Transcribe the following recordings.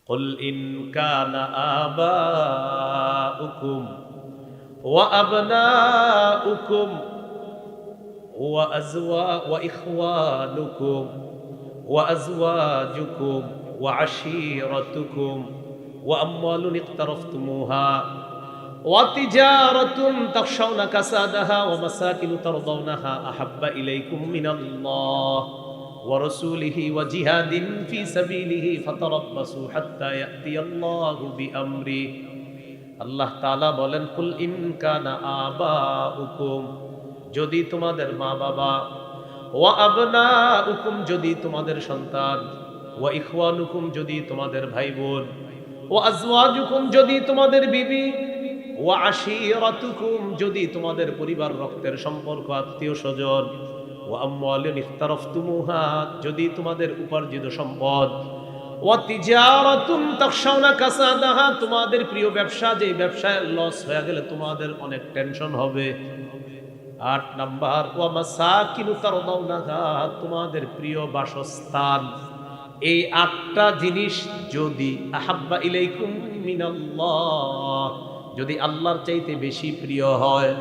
কুল in কানা আবাউকুম ওয়া আবনাউকুম ওয়া ইখওয়ানুকুম ওয়া আজওয়াজুকুম ওয়া আশীরাতুকুম ওয়া আমওয়ালুন ইকতারাফতুমুহা ওয়া তিজারাতুন তাখশাউনা কাসাদাহা ওয়া মাসাকিনু তারদাউনাহা আহাব্বা ইলাইকুম মিনাল্লাহ ওয়া রাসূলিহি ওয়া জিহাদিন ফি সাবিলিহি ফাতারাব্বাসু হাত্তা ইয়াতিয়াল্লাহু বিআমরি। আল্লাহ তাআলা বলেন, কুল ইন কানা আবাউকুম, যদি তোমাদের মা বাবা, ওয়া আবনাউকুম, যদি তোমাদের সন্তান, ওয়া ইখওয়ানুকুম, যদি তোমাদের ভাই বোন, ওয়া আজওয়াজুকুম, যদি তোমাদের বিবি, ওয়া আশীরাতুকুম, যদি তোমাদের পরিবার রক্তের সম্পর্ক আত্মীয় স্বজন, ওয়া আমওয়ালুন ইখতারাফতুমুহা, যদি তোমাদের উপার্জিত সম্পদ, ওয়া তিজারাতুন তাখশাউনা কাসাদাহা, তোমাদের প্রিয় ব্যবসা, যে ব্যবসায় লস হয়ে গেলে তোমাদের অনেক টেনশন হবে। ৮ নাম্বার, ওয়া মাসাকিনু তারদাউনাহা, তোমাদের প্রিয় বাসস্থান। এই ৮টা জিনিস যদি আহাব্বা ইলাইকুম মিনাল্লাহ, যদি আল্লাহর চাইতে বেশি প্রিয় হয়,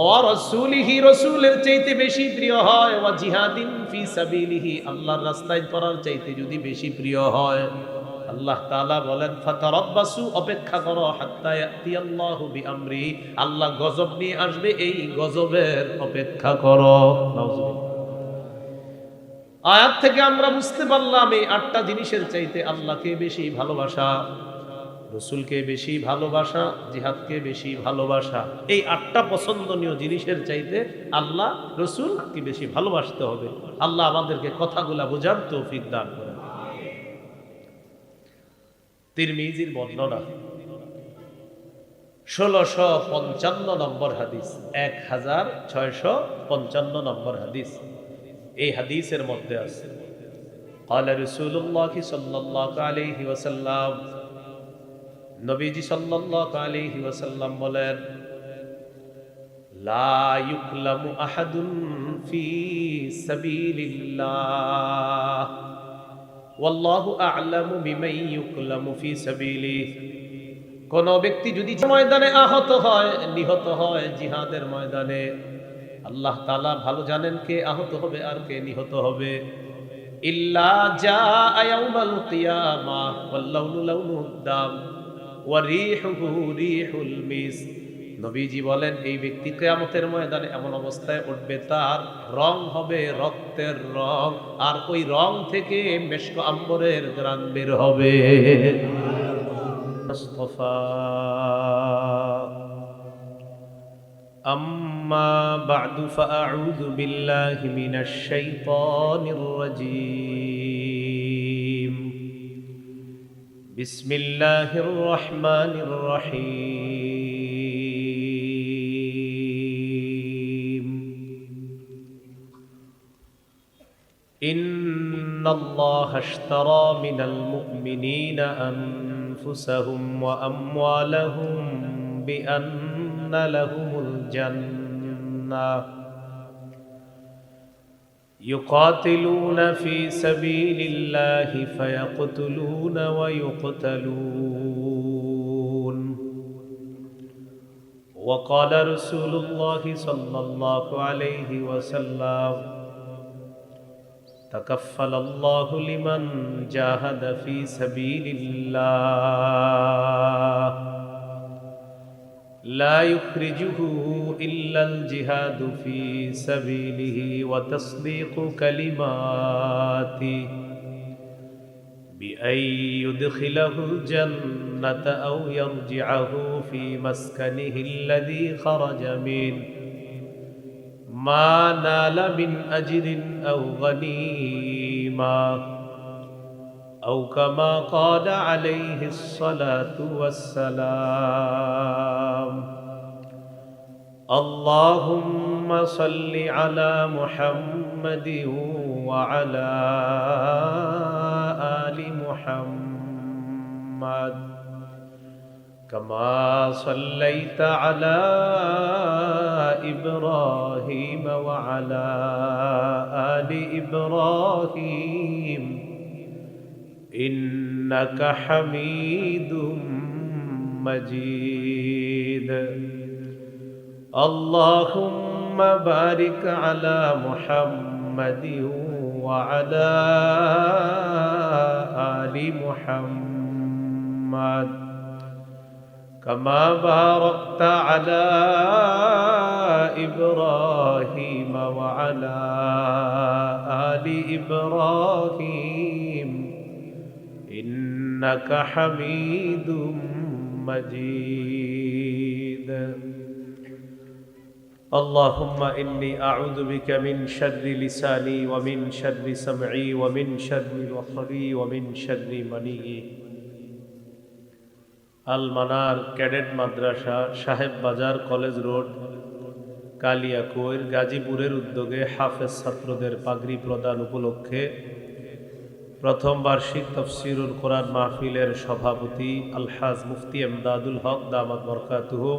ওয়া রাসূলিহি, রাসূলের চাইতে বেশি প্রিয় হয়, ওয়া জিহাদিন ফি সাবিলিহি, আল্লাহর রাস্তায় করার চাইতে যদি বেশি প্রিয় হয়, আল্লাহ তাআলা বলেন ফাতারাব্বাসু, অপেক্ষা করো, হাত্তা ইয়াতিয়াল্লাহু বিআমরি, আল্লাহ গজব নিয়ে আসবে, এই গজবের অপেক্ষা করো। নাউজুবিল্লাহ। আয়াত থেকে আমরা বুঝতে পারলাম এই ৮টা জিনিসের চাইতে আল্লাহকে বেশি ভালোবাসা, রসুলকে বেশি ভালোবাসা, জিহাদকে বেশি ভালোবাসা, এই ৮টা পছন্দনীয় জিনিসের চাইতে আল্লাহ রসুলকে বেশি ভালোবাসতে হবে। আল্লাহ আমাদেরকে কথাগুলা বোঝার তৌফিক দান করেন। তিরমিজির বর্ণনা ১৬৫৫ নম্বর হাদিস, ১৬৫৫ নম্বর হাদিস। এই হাদিসের মধ্যে আছে, ক্বালা রাসূলুল্লাহ সাল্লাল্লাহু আলাইহি ওয়াসাল্লাম, নবীজি সাল্লাল্লাহু আলাইহি ওয়াসাল্লাম বলেন, লা ইউকলামু আহাদুন ফি সাবিলিল্লাহ ওয়াল্লাহু আ'লামু বিমান ইউকলামু ফি সাবিলিহি, কোন ব্যক্তি যদি ময়দানে আহত হয়, নিহত হয়, জিহাদের ময়দানে, আল্লাহ তাআলা ভালো জানেন কে আহত হবে আর কে নিহত হবে। ইল্লা জাআ ইয়াউমাল কিয়ামাহ ওয়াল লাউনু লাউনুদ দাম ওয়া রিহুহু রিহুল মিস। নবীজি বলেন, এই ব্যক্তি কিয়ামতের ময়দানে এমন অবস্থায় উঠবে, তার রং হবে রক্তের রং, আর ওই রং থেকে মেশক আম্বরের ঘ্রাণ বের হবে। মুস্তাফা। আম্মা বা'দু ফাআউযু বিল্লাহি মিনাশ শাইতানির রাজীম। বিসমিল্লাহির রহমানির রহিম। ইন্নাল্লাহা আশতারা মিনাল মুমিনিনা আনফুসাহুম ওয়া আমওয়ালাহুম বিআন্না লাহুমুল জান্নাহ ইউকাতিলুনা ফি সাবিলিল্লাহি ফায়াকতুলুনা ওয়া ইউকতালুন। ওয়া ক্বালা রাসূলুল্লাহি সাল্লাল্লাহু আলাইহি ওয়াসাল্লাম, তাকাফফালাল্লাহু লিমান জাহাদা ফি সাবিলিল্লাহ লা ইউখরিজুহু ইল্লাল জিহাদু ফি সাবিলিহি ওয়া তাসদীকু কালিমাতি বিআন ইউদখিলাহুল জান্নাতা আও ইয়ারজি'হু ফি মাসকানিহি আল্লাযী খারাজা মিন মা নালা মিন আজরিন আও গনীমা আও কামা ক্বালা আলাইহিস সালাতু ওয়াস সালাম। আল্লাহুম্মা সাল্লি আলা মুহাম্মাদিন ওয়া আলা আলি মুহাম্মাদ كما صليت على إبراهيم وعلى آل إبراهيم إنك حميد مجيد اللهم بارك على محمد وعلى آل محمد كما باركت على إبراهيم وعلى آل إبراهيم إنك حميد مجيد اللهم إني أعوذ بك من شر لساني ومن شر سمعي ومن شر بصري ومن شر مني আল মানার ক্যাডেট মাদ্রাসা সাহেব বাজার কলেজ রোড কালিয়াকৈর গাজীপুরের উদ্যোগে হাফেজ ছাত্রদের পাগড়ি প্রদান উপলক্ষে প্রথম বার্ষিক তাফসীরুল কোরআন মাহফিলের সভাপতি আলহাজ মুফতি এমদাদুল হক দামাত বরকাতুহু,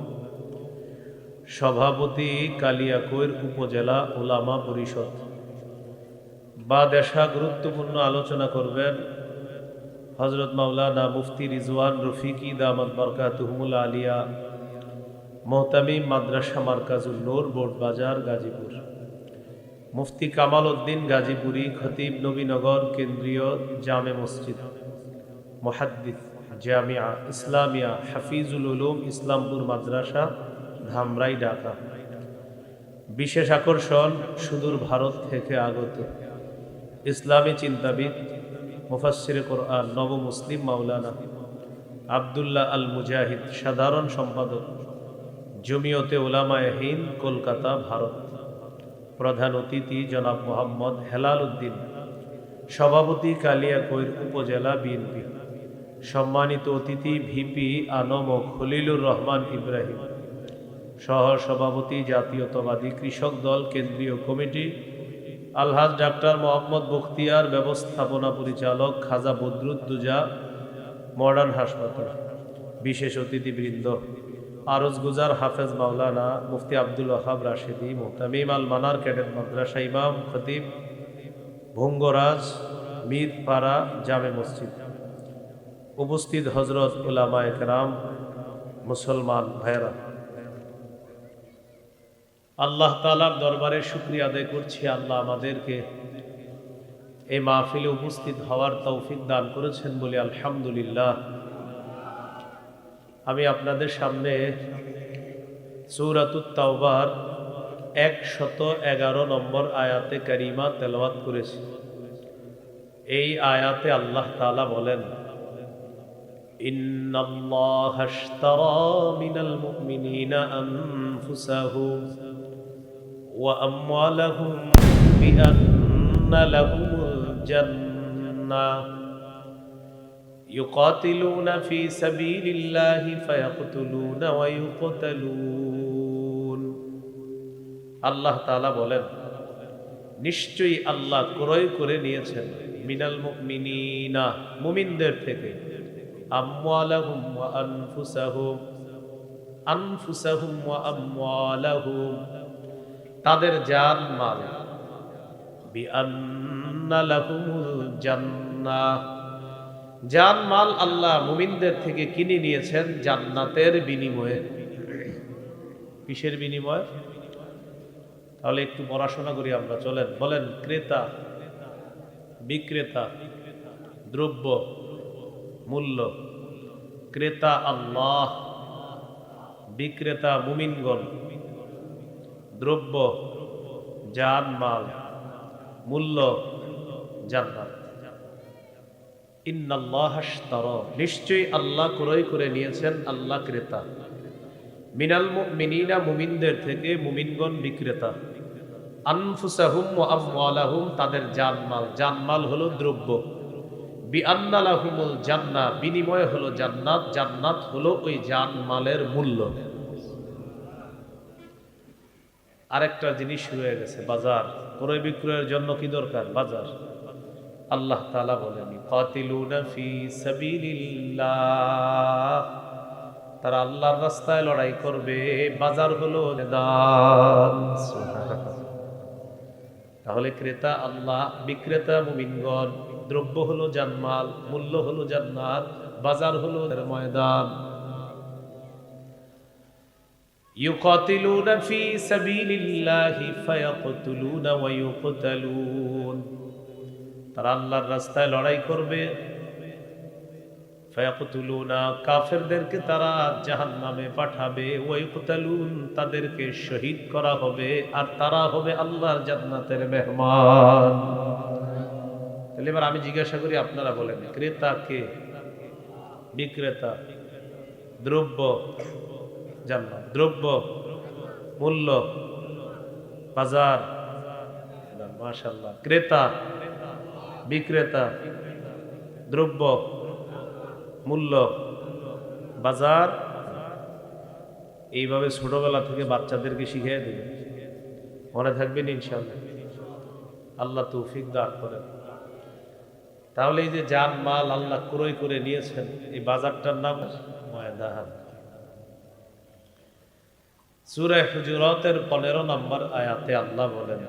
সভাপতি কালিয়াকৈর উপজেলা উলামা পরিষদ। বাদেশা গুরুত্বপূর্ণ আলোচনা করবেন হযরত মাওলানা মুফতি রিজওয়ান রফিকি দামাত বরকাতুহুল আলিয়া, মোহতামিম মাদ্রাসা মারকাজুল নূর বোর্ড বাজার গাজীপুর। মুফতি কামাল উদ্দিন গাজীপুরি, খতিব নবীনগর কেন্দ্রীয় জামে মসজিদ, মুহাদ্দিস জামিয়া ইসলামিয়া হাফিজুল উলুম ইসলামপুর মাদ্রাসা ধামরাই ঢাকা। বিশেষ আকর্ষণ সুদূর ভারত থেকে আগত ইসলামী চিন্তাবিদ মুফাসসিরে কোরআন নব মুসলিম মাওলানা আব্দুল্লাহ আল মুজাহিদ, সাধারণ সম্পাদক জমিয়তে উলামায়ে হিন্দ, কলকাতা, ভারত। প্রধান অতিথি জনাব মোহাম্মদ হেলাল উদ্দিন, সভাপতি কালিয়াকৈর উপজেলা বিএনপি। সম্মানিত অতিথি ভিপি আনম ও খলিলুর রহমান ইব্রাহিম, সহ সভাপতি জাতীয়তাবাদী কৃষক দল কেন্দ্রীয় কমিটি আলহাজ ডাক্তার মোহাম্মদ বখতিয়ার, ব্যবস্থাপনা পরিচালক খাজা বদরুদ্দুজা মডার্ন হাসপাতাল। বিশেষ অতিথিবৃন্দ আরজগুজার হাফেজ মাওলানা মুফতি আব্দুল ওয়াহাব রাশেদি, মোহতামিম আল মানার ক্যাডেট মাদ্রাসা ইমাম খতিব ভঙ্গরাজ মিরপাড়া জামে মসজিদ। উপস্থিত হজরত উলামায়ে কেরাম, মুসলমান ভাইয়েরা, আল্লাহ তাআলার দরবারে শুকরিয়া আদায় করছি। আল্লাহ আমাদেরকে এই মাহফিলে উপস্থিত হওয়ার তৌফিক দান করেছেন বলে আলহামদুলিল্লাহ। আমি আপনাদের সামনে সূরাতুত তাওবার 111 নম্বর আয়াতে কারিমা তেলাওয়াত করেছি। এই আয়াতে আল্লাহ তাআলা বলেন, ইন্নাল্লাহা আশতারা মিনাল মুমিনিনা আনফুসাহুম ওয়া আমওয়ালাহুম বিআন্না লাহুমুল জান্নাহ يقاتلون في سبيل الله فيقتلون ويقتلون। আল্লাহ তাআলা বলেন, নিশ্চয়ই আল্লাহ ক্রয় করে নিয়েছেন মিনাল মুমিনিনা, মুমিনদের থেকে, আমওয়ালাহুম ওয়া আনফুসাহুম, আনফুসাহুম ওয়া আমওয়ালাহুম, তাদের জান মাল, বিআন্না লাহুমুল জান্নাহ, জান মাল আল্লাহ মুমিনদের থেকে কিনে নিয়েছেন জান্নাতের বিনিময়ে। কিসের বিনিময়ে? তাহলে একটু পড়াশোনা করি আমরা, চলেন। বলেন, ক্রেতা বিক্রেতা, দ্রব্য মূল্য। ক্রেতা আল্লাহ, বিক্রেতা মুমিনগণ, দ্রব্য জান মাল, মূল্য জান্নাত। ইন্নাল্লাহা আশতারা, নিশ্চয়ই আল্লাহ ক্রয় করে নিয়েছেন, আল্লাহ ক্রেতা, মিনাল মুমিনিনা, মুমিনদের থেকে, মুমিনগণ বিক্রেতা, আনফুসাহুম ওয়া আমওয়ালাহুম, তাদের জানমাল, জানমাল হলো দ্রব্য, বিআন্না লাহুমুল জান্নাহ, বিনিময় হলো জান্নাত, জান্নাত হলো ওই জানমালের মূল্য। আরেকটা জিনিস শুরু হয়ে গেছে, বাজার। ক্রয় বিক্রয়ের জন্য কি দরকার? বাজার। আল্লাহ তাআলা বলেন, কাতিলুনা ফি সাবিলিল্লাহ, তারা আল্লাহর রাস্তায় লড়াই করবে। বাজার হলো ময়দান। তাহলে ক্রেতা আল্লাহ, বিক্রেতা মুমিনগণ, দ্রব্য হলো জানমাল, মূল্য হলো জান্নাত, বাজার হলো ময়দান। ইউকাতিলুনা ফি সাবিলিল্লাহি ফায়াকতুলুনা ওয়া ইউকতালুন, তারা আল্লাহর রাস্তায় লড়াই করবে। ফায়াকতুলুনা, কাফেরদেরকে তারা জাহান্নামে পাঠাবে। ওয়া ইউকতালুন, তাদেরকে শহীদ করা হবে, আর তারা হবে আল্লাহর জান্নাতের মেহমান। তাহলে এবার আমি জিজ্ঞাসা করি, আপনারা বলেন, ক্রেতা কে? বিক্রেতা। দ্রব্য জান্নাত, দ্রব্য মূল্য বাজার। মাশাআল্লাহ। ক্রেতা বিক্রেতা, দ্রব্য মূল্য বাজার। এইভাবে ছোটবেলা থেকে বাচ্চাদেরকে শিখিয়ে দেবে, মনে থাকবেন ইনশাআল্লাহ। আল্লাহ তৌফিক দান করেন। তাহলে এই যে জান মাল আল্লাহ ক্রয় করে নিয়েছেন, এই বাজারটার নাম ময়দান। সূরা হুজুরাতের 15 নম্বর আয়াতে আল্লাহ বলেন,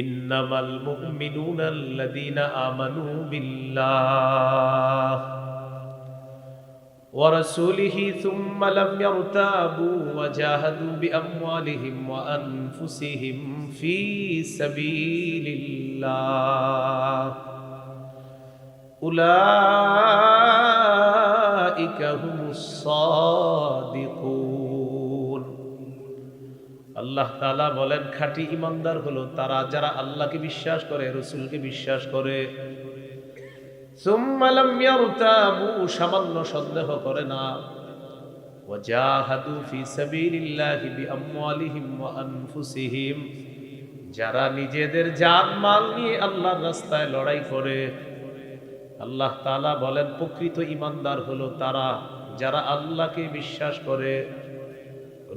ইন্নামাল মুমিনুনা আল্লাযীনা আমানু বিল্লাহ ওয়া রাসূলিহি সুম্মা লাম ইয়ারতাবু ওয়া জাহাদু বিআমওয়ালিহিম ওয়া আনফুসিহিম ফি সাবিলিল্লাহ উলাইকা হুমুস সাদিকুন। আল্লাহ তাআলা বলেন, খাঁটি ঈমানদার হলো তারা যারা আল্লাহকে বিশ্বাস করে, রাসূলকে বিশ্বাস করে। সুম্মা লাম ইয়ারতাবু, সামান্য সন্দেহ করে না। ওয়া জাহাদু ফি সাবিলিল্লাহি বিআমওয়ালিহিম ওয়া আনফুসিহিম, যারা নিজেদের জান মাল নিয়ে আল্লাহর রাস্তায় লড়াই করে। আল্লাহ তাআলা বলেন, প্রকৃত ঈমানদার হলো তারা যারা আল্লাহকে বিশ্বাস করে,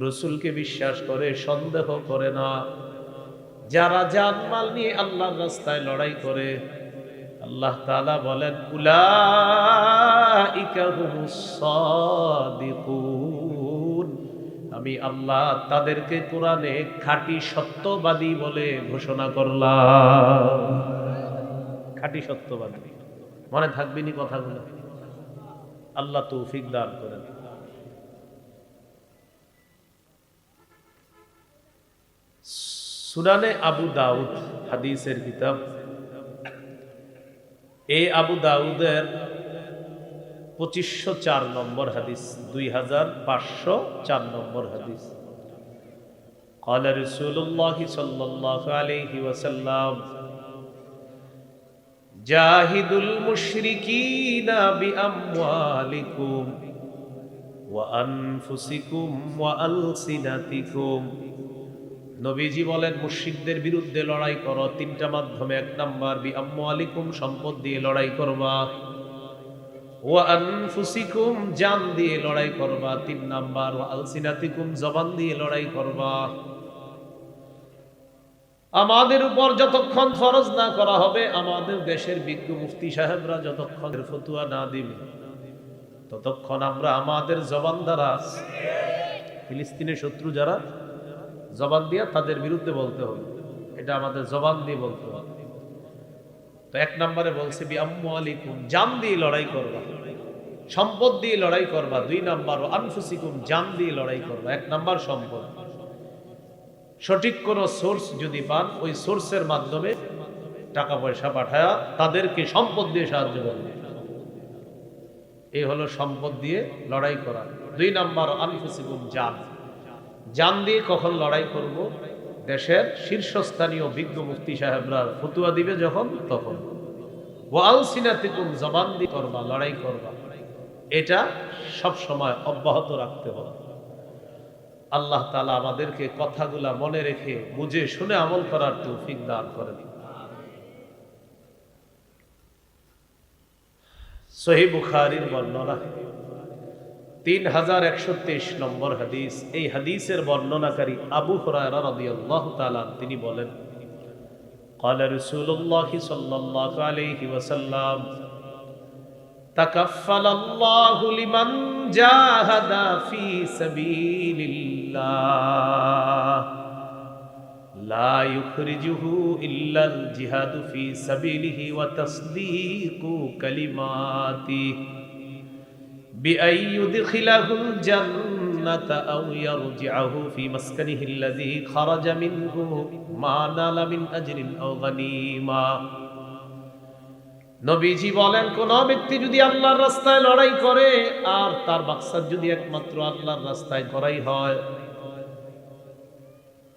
রাসূলকে বিশ্বাস করে, সন্দেহ করে না। যারা জানমাল নিয়ে আল্লাহর রাস্তায় লড়াই করে, আল্লাহ তাআলা বলেন, উলাইকা হুমুস সাদিকুন, আমি আল্লাহ তাদেরকে কোরআনে খাঁটি সত্যবাদী বলে ঘোষণা করলাম। খাঁটি সত্যবাদী, মনে থাকবেনি কথাগুলো। আল্লাহ তৌফিক দান করেন। সুনানে আবু দাউদ হাদিসের কিতাব, এই আবু দাউদের 2504 নম্বর হাদিস, 2504 নম্বর হাদিস। قال رسول الله صلى الله عليه وسلم جاهدوا المشركين بأموالكم وأنفسكم وألسنتكم। নবীজি বলেন, মুশরিকদের বিরুদ্ধে লড়াই করো তিনটা মাধ্যমে। 1 নাম্বার বিআমওয়ালিকুম, সম্পদ দিয়ে লড়াই করবা। ওয়া আনফুসিকুম, জান দিয়ে লড়াই করবা। 3 নাম্বার ওয়া আলসিনাতিকুম, জবান দিয়ে লড়াই করবা। আমাদের উপর যতক্ষণ ফরজ না করা হবে, আমাদের দেশের বিজ্ঞ মুফতি সাহেবরা যতক্ষণ ফতোয়া না দিবে, ততক্ষণ আমরা আমাদের জবান দ্বারা ফিলিস্তিনের শত্রু যারা, জবান দিয়ে তাদের বিরুদ্ধে বলতে হবে। এটা আমাদের জবান দিয়ে বলতে হবে। তো 1 নম্বরে বলছে বিআমওয়ালিকুম, জান দিয়ে লড়াই করবা, সম্পদ দিয়ে লড়াই করবা। 2 নাম্বার ও আনফুসিকুম, জান দিয়ে লড়াই করবা। 1 নাম্বার সম্পদ। সঠিক কোন সোর্স যদি পান, ওই সোর্সের মাধ্যমে টাকা পয়সা পাঠায়া তাদেরকে সম্পদ দিয়ে সাহায্য করবে। এই হলো সম্পদ দিয়ে লড়াই করা। 2 নাম্বার আনফুসিকুম, জান। জান দিয়ে কখন লড়াই করব? দেশের শীর্ষস্থানীয় বিজ্ঞ মুফতি সাহেবরা ফতোয়া দিবে যখন, তখন। ওয়া আলসিনাতিকুম, জবান দিয়ে করবা, লড়াই করবা। এটা সব সময় অব্যাহত রাখতে হবে। আল্লাহ তাআলা আমাদেরকে কথাগুলা মনে রেখে বুঝে শুনে আমল করার তৌফিক দান করেন। সহিহ বুখারীর বর্ণনা 3123 নম্বর হাদিস। এই হাদিসের বর্ণনাকারী আবু হুরায়রা রাদিয়াল্লাহু তাআলা তিনি বলেন, قال رسول الله صلى الله عليه وسلم تكفل الله لمن جاهد في سبيل الله লা ইউখরিজুহু ইল্লাল জিহাদু ফি সাবিলিহি ওয়া তাসদীকু কালিমাতিহি বিআই ইউদখিলাহুল জান্নাতা আও ইয়ারজি'হু ফি মাসকানিহি আল্লাযী খারাজা মিনহু মা নালা মিন আজরিন আও গানিমা। নবীজি বলেন, কোন ব্যক্তি যদি আল্লাহর রাস্তায় লড়াই করে আর তার মাকসাদ যদি একমাত্র আল্লাহর রাস্তায় করাই হয়,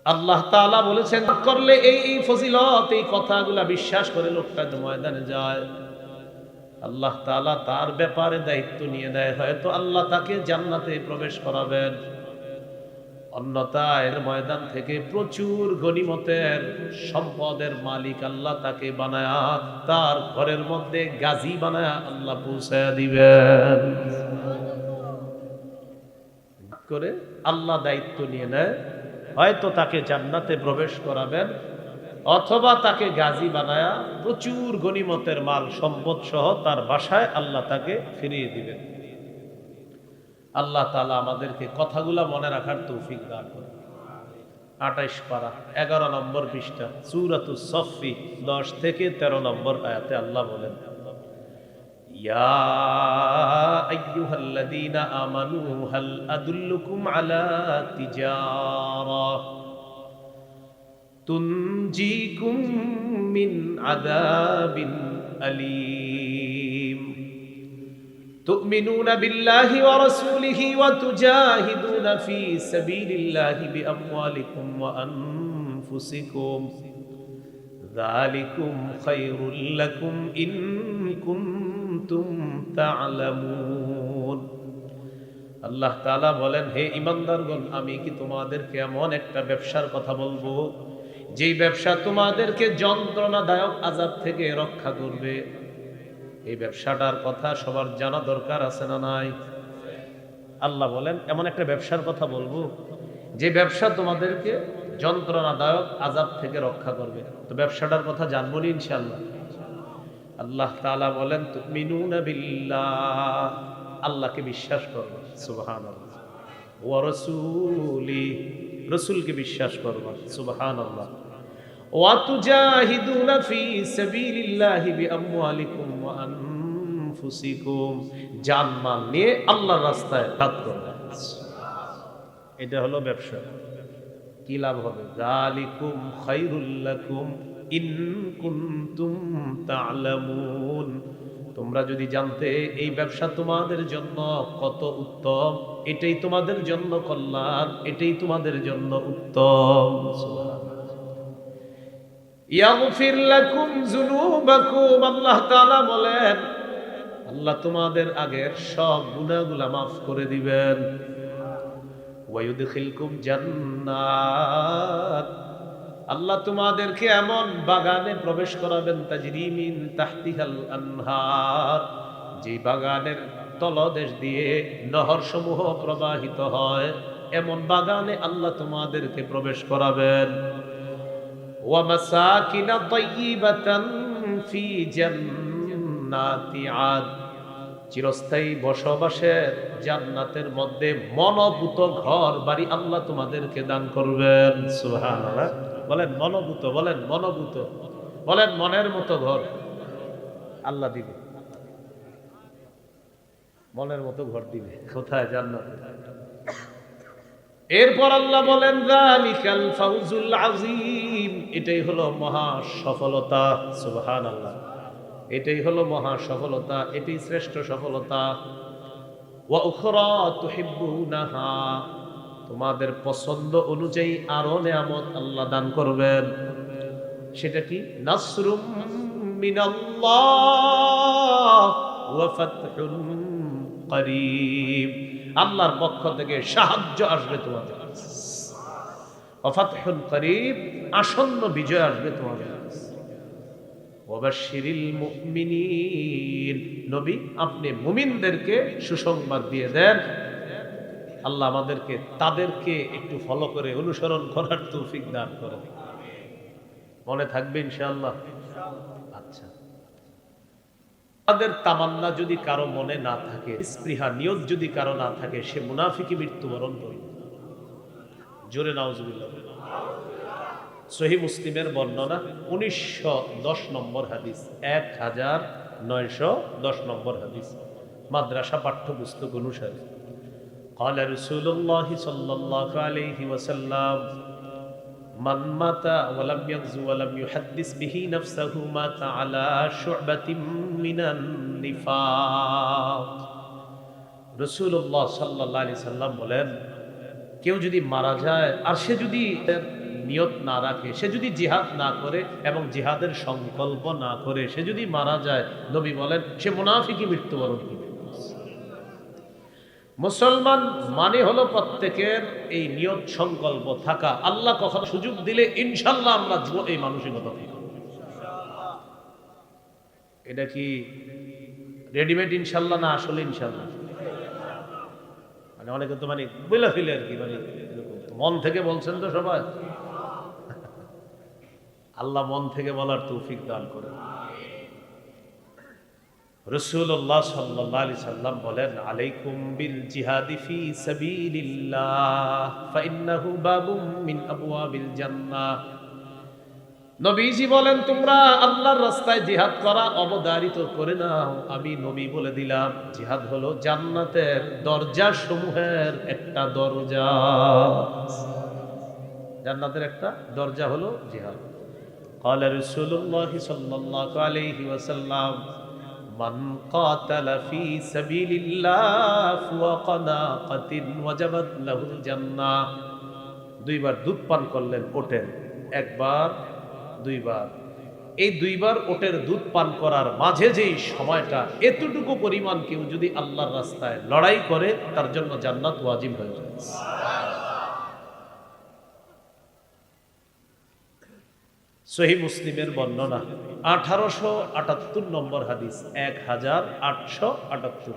আল্লাহ তাআলা বলেছেন করলে এই ফজিলত, এই কথাগুলা বিশ্বাস করে লোকটা ময়দানে যায়, আল্লাহ তাআলা তার ব্যাপারে দায়িত্ব নিয়ে নেয়, হয়তো আল্লাহ তাকে জান্নাতে প্রবেশ করাবেন, অন্যথায় ময়দান থেকে প্রচুর গনিমতের সম্পদের মালিক আল্লাহ তাকে বানায়া তার ঘরের মধ্যে গাজী বানায়া আল্লাহ পৌঁছায়া দিবেন। করে আল্লাহ দায়িত্ব নিয়ে নেয়, হয়তো তাকে জান্নাতে প্রবেশ করাবেন অথবা তাকে গাজী বানায়া প্রচুর গনিমতের মাল সম্পদ সহ তার বাসায় আল্লাহ তাকে ফিরিয়ে দিবেন। আল্লাহ তাআলা আমাদেরকে কথাগুলা মনে রাখার তৌফিক দান করুন। 28 পারা 11 নম্বর পৃষ্ঠা সূরাতুস সফফি 10 থেকে 13 নম্বর আয়াতে আল্লাহ বলেন, ইয়া আইয়ুহাল্লাযীনা আমানু হাল আদুল্লুকুম আলা তিজারা তুনজিকুম মিন আযাবিন আলীম তুমিনুনা বিল্লাহি ওয়া রাসূলিহি ওয়া তুজাহিদুনা ফি সাবিলিল্লাহি বিআমওয়ালিকুম ওয়া আনফুসিকুম যালিকুম খায়রুল লাকুম ইন কুনতুম তা'লামুন। আল্লাহ তাআলা বলেন, হে ঈমানদারগণ, আমি কি তোমাদেরকে এমন একটা ব্যবসার কথা বলবো যেই ব্যবসা তোমাদেরকে যন্ত্রণাদায়ক আযাব থেকে রক্ষা করবে। এই ব্যবসাটার কথা সবার জানা দরকার আছে না নাই? আল্লাহ বলেন, এমন একটা ব্যবসার কথা বলবো যে ব্যবসা তোমাদেরকে যন্ত্রণাদায়ক আযাব থেকে রক্ষা করবে। তো ব্যবসাটার কথা জানবো নি ইনশাআল্লাহ। আল্লাহ তাআলা বলেন, তুমিনুনা বিল্লাহ, আল্লাহকে বিশ্বাস করবে, সুবহানাল্লাহ, ওয়া রাসূলি, রাসূলকে বিশ্বাস করবে, সুবহানাল্লাহ, ওয়া তুজাহিদুনা ফি সাবিলিল্লাহি বিআমওয়ালিকুম ওয়া আনফুসিকুম, জান-মাল নিয়ে আল্লাহর রাস্তায় কাজ করবে। এটা হলো ব্যবসা। কি লাভ হবে? যালিকুম খায়রুল লাকুম ইন কুনতুম তা'লামুন, তোমরা যদি জানতে এই ব্যবসা তোমাদের জন্য কত উত্তম, এটাই তোমাদের জন্য কল্যাণ, এটাই তোমাদের জন্য উত্তম। ইয়াগফির লাকুম যুনুবাকুম, আল্লাহ তাআলা বলেন, আল্লাহ তোমাদের আগের সব গুনাহগুলা মাফ করে দিবেন। ওয়া ইউদখিলকুম জান্নাত, আল্লাহ তোমাদেরকে এমন বাগানে প্রবেশ করাবেন, তাজরি মিন তাহতিহাল আনহার, যে বাগানের তলদেশ দিয়ে নহর সমূহ প্রবাহিত হয়, এমন বাগানে আল্লাহ তোমাদেরকে প্রবেশ করাবেন। ওয়া মাসাকিনা তাইয়িবাতান ফি জান্নাতি আদ, চিরস্থায়ী বসবাসের জান্নাতের মধ্যে মনোভূত ঘর বাড়ি আল্লাহ তোমাদেরকে দান করবেন। সুবহানাল্লাহ, বলেন মনোভূত, বলেন মনোভূত, বলেন মনের মতো ঘর আল্লাহ দিবে, মনের মতো ঘর দিবে। কোথায়? জান্নাতে। এরপর আল্লাহ বলেন, যালিকাল ফাউজুল আযীম, এটাই হলো মহা সফলতা। সুবহানাল্লাহ, এটাই হলো মহা সফলতা, এটাই শ্রেষ্ঠ সফলতা। ওয়া উখরা তুহিব্বুনাহা, তোমাদের পছন্দ অনুযায়ী আরো নিয়ামত আল্লাহ দান করবেন। সেটা কি? নাসরুম মিনাল্লাহ ওয়া ফাতহুন করিব, আল্লাহর পক্ষ থেকে সাহায্য আসবে তোমাদের কাছে। ওয়া ফাতহুন করিব, আসন্ন বিজয় আসবে তোমাদের কাছে। ওয়া বাশশিরিল মুমিনিন, নবী আপনি মুমিনদেরকে সুসংবাদ দিয়ে দেন। আল্লাহ আমাদেরকে তাদেরকে একটু ফলো করে অনুসরণ করার তৌফিক দান করেন। মনে থাকবে ইনশাআল্লাহ? আচ্ছা, তাদের তামান্না যদি কারো মনে না থাকে, স্পৃহা নিয়ত যদি কারো না থাকে, সে মুনাফিকি মৃত্যুবরণ করবে। জোরে নাউজুবিল্লাহ। সহিহ মুসলিমের বর্ণনা 1910 নম্বর হাদিস, 1910 নম্বর হাদিস, মাদ্রাসা পাঠ্যপুস্তক অনুসারে। قال رسول الله صلى الله عليه وسلم من مات ولم يغزو ولم يحدث به نفسه مات على شعبة من النفاق। রাসূলুল্লাহ সাল্লাল্লাহু আলাইহি সাল্লাম বলেন, কেউ যদি মারা যায় আর সে যদি নিয়ত না রাখে, সে যদি জিহাদ না করে এবং জিহাদের সংকল্প না করে সে যদি মারা যায়, নবী বলেন সে মুনাফিকই মৃত্যুবরণ করবে। মুসলমান মানে হলো প্রত্যেকের এই নিয়ত সংকল্প থাকা, আল্লাহ কখন সুযোগ দিলে ইনশাল্লাহ আমরা এই মানসিকতা থাকব। এটা কি রেডিমেড ইনশাল্লাহ না আসলে ইনশাল্লাহ? মানে অনেকে তো মানে বলে ফেলে আর কি, মানে মন থেকে বলছেন তো সবাই। আল্লাহ মন থেকে বলার তৌফিক দান করেন। রাসূলুল্লাহ সাল্লাল্লাহু আলাইহি সাল্লাম বলেন, আলাইকুম বিল জিহাদি ফি সাবিলিল্লাহ ফাইন্নাহু বাবুম মিন আবওয়াবিল জান্নাহ। নবীজি বলেন, তোমরা আল্লাহর রাস্তায় জিহাদ করা অবধারিত করে নাও। আমি নবী বলে দিলাম, জিহাদ হলো জান্নাতের দরজা সমূহের একটা দরজা। জান্নাতের একটা দরজা হলো জিহাদ। قال رسول الله صلى الله عليه وسلم من قاتل في سبيل الله فوق ناقة وجبت له الجنة। দুইবার দুধ পান করলেন ওটের, একবার দুইবার। এই দুইবার ওটের দুধ পান করার মাঝে যেই সময়টা, এতটুকু পরিমাণ কেউ যদি আল্লাহর রাস্তায় লড়াই করে তার জন্য জান্নাত ওয়াজিব হয়ে যায়। সহিহ মুসলিমের বর্ণনা 1878 নম্বর হাদিস, 1878।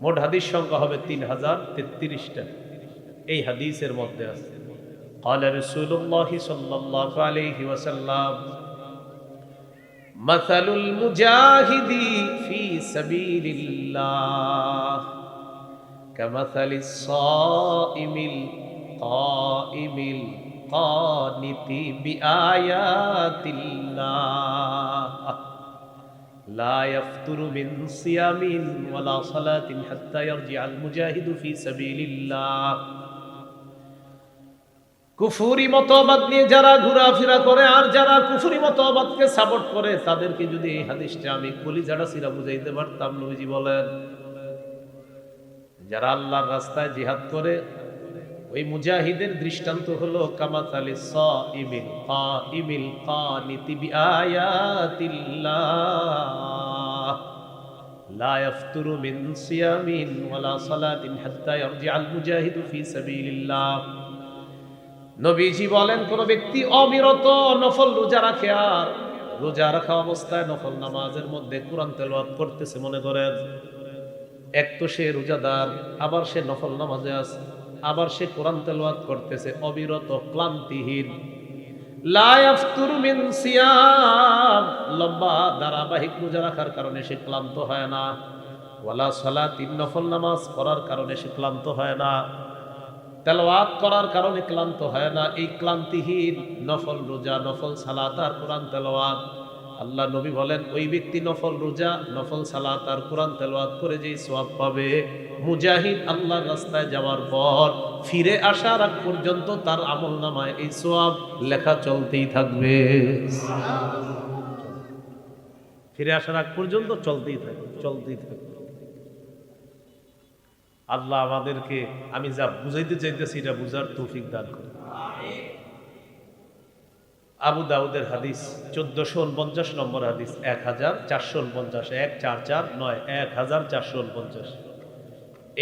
মোট হাদিস সংখ্যা হবে 3033টা। এই হাদিসের মধ্যে আছে, قال رسول الله صلى الله عليه وسلم مثل المجاهد في سبيل الله كمثل الصائم القائم القانت بآيات الله لا يفتر من صيام ولا صلاة حتى يرجع المجاهد في سبيل الله। কুফরি মতবাদ নিয়ে যারা ঘোরাফেরা করে আর যারা কুফরি মতবাদকে সাপোর্ট করে, তাদেরকে যদি এই হাদিসটা আমি কলিজাটা সিরা বুঝাইতে পারতাম, নবীজি বলেন যারা আল্লাহর রাস্তায় জিহাদ করে ওই মুজাহিদের দৃষ্টান্ত হলো কামাতালিস সাইমিল কাইমিল কানিতি বিআয়াতিল্লাহ লা ইফতুরু মিন সিয়ামিন ওয়ালা সালাতিন হাত্তা ইয়ারজিআল মুজাহিদু ফি সাবিলিল্লাহ। নবীজি বলেন, কোন ব্যক্তি অবিরত নফল রোজা রাখে আর রোজা রাখা অবস্থায় নফল নামাজের মধ্যে কোরআন তেলাওয়াত করতেছে, মনে করেন এক তো সে রোজাদার, আবার সে নফল নামাজে আছে, আবার সে কোরআন তেলাওয়াত করতেছে অবিরত ক্লান্তিহীন। লা ইফতুরু মিন সিয়াম, লম্বা ধারাবাহিক রোজা রাখার কারণে সে ক্লান্ত হয় না, ওয়ালা সালাতিন, নফল নামাজ পড়ার কারণে সে ক্লান্ত হয় না, তেলাওয়াত করার কারণে ক্লান্ত হয় না। এই ক্লান্তিহীন নফল রোজা, নফল সালাত আর কোরআন তেলাওয়াত, আল্লাহ নবী বলেন ওই ব্যক্তি নফল রোজা, নফল সালাত আর কোরআন তেলাওয়াত করে যেই সওয়াব পাবে, মুজাহিদ আল্লাহর রাস্তায় যাওয়ার পর ফিরে আসার আগ পর্যন্ত তার আমলনামায় এই সওয়াব লেখা চলতেই থাকবে। ফিরে আসার আগ পর্যন্ত চলতেই থাকবে, চলতেই থাকবে। আল্লাহ আমাদেরকে, আমি যা বুঝাইতে চাইতেছি এটা বুঝার তৌফিক দান করুন। আবু দাউদের হাদিস 1449 নম্বর হাদিস, 1449, 1449, 1449।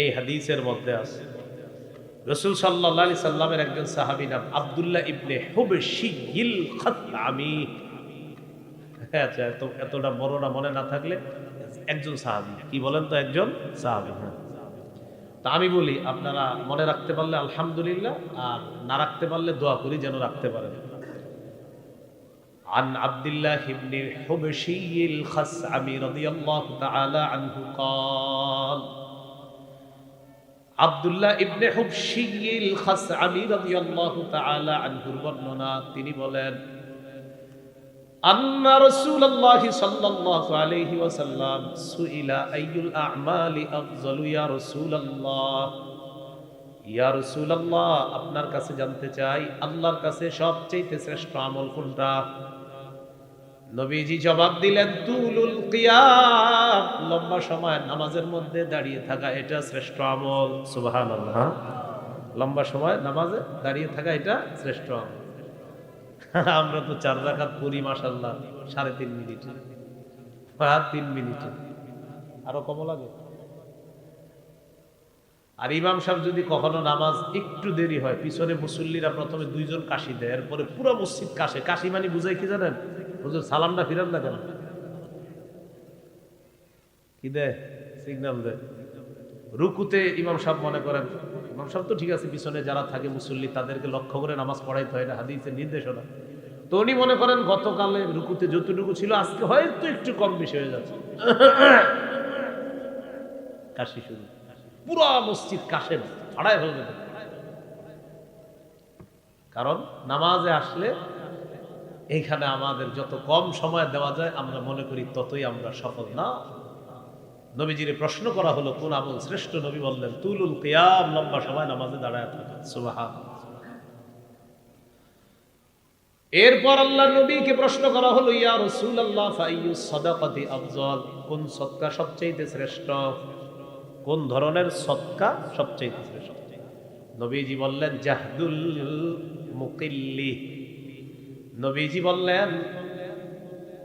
এই হাদিসের মধ্যে আছে রাসূল সাল্লাল্লাহু আলাইহি সাল্লামের একজন সাহাবী নাম আব্দুল্লাহ ইবনে হুবশিয়িল খাত্তামি। আচ্ছা, এতটা বড়টা মনে না থাকলে একজন সাহাবী, কি বলেন তো, একজন সাহাবী। তা আমি বলি, আপনারা মনে রাখতে পারলে আলহামদুলিল্লাহ, আর না রাখতে পারলে দোয়া করি যেন রাখতে পারেন। عن عبد الله بن الحبشي الخثعمي رضي الله تعالى عنه قال আব্দুল্লাহ ইবনে হুবশিল খাসআমি রাদিয়াল্লাহু তাআলা আনহুর বর্ণনা, তিনি বলেন আন্না রাসূলুল্লাহ সাল্লাল্লাহু আলাইহি ওয়াসাল্লাম সুইলা আইয়ুল আ'মালি আফযালু ইয়া রাসূলুল্লাহ, ইয়া রাসূলুল্লাহ আপনার কাছে জানতে চাই আল্লাহর কাছে সবচেয়ে শ্রেষ্ঠ আমল কোনটা? নবীজি জবাব দিলেন তুলুল কিয়াম, লম্বা সময় নামাজের মধ্যে দাঁড়িয়ে থাকা এটা শ্রেষ্ঠ আমল। সুবহানাল্লাহ, লম্বা সময় নামাজে দাঁড়িয়ে থাকা এটা শ্রেষ্ঠ আমল। আমরা তো 4 রাকাত পড়ি মাশাআল্লাহ 3.5 মিনিটে বা 3 মিনিটে, আরো কম লাগে। আর ইমাম সাহেব যদি কখনো নামাজ একটু দেরি হয়, পিছনে মুসল্লিরা প্রথমে 2 জন কাশি দেয়, এরপরে পুরো মসজিদ কাশে। কাশি মানে বুঝাই কি জানেন? হুজুর সালামটা ফিরান না কেন, কি দেয়? সিগন্যাল দেয়। রুকুতে ইমাম সাহেব মনে করেন, ইমাম সাহেব তো ঠিক আছে, পিছনে যারা থাকে মুসল্লি তাদেরকে লক্ষ্য করে নামাজ পড়াইতে হয়, না হাদিসের নির্দেশনা। তো উনি মনে করেন গতকালে রুকুতে যতটুকু ছিল আজকে হয়তো একটু কম বেশি হয়ে যাচ্ছে, কাশি শুরু, পুরো মসজিদ কাশেন ফাড়ায় হয়ে যাবে। কারণ নামাজে আসলে এইখানে আমাদের যত কম সময় দেওয়া যায় আমরা মনে করি ততই আমরা সফল। না, নবীজির প্রশ্ন করা হলো কোন আমল শ্রেষ্ঠ? নবী বললেন তুলুল কিয়াম, লম্বা সময় নামাজে দাঁড়ায় থাকা। সুবহানাল্লাহ। এরপর আল্লাহর নবীকে প্রশ্ন করা হলো ইয়া রাসূলুল্লাহ ফাইয়ুস সাদাকাতি আফযাল, কোন সদকা সবচেয়ে শ্রেষ্ঠ? কোন ধরনের সদকা সবচেয়ে শ্রেষ্ঠ? নবীজি বললেন জাহদুল মুকিল্লি। নবীজি বললেন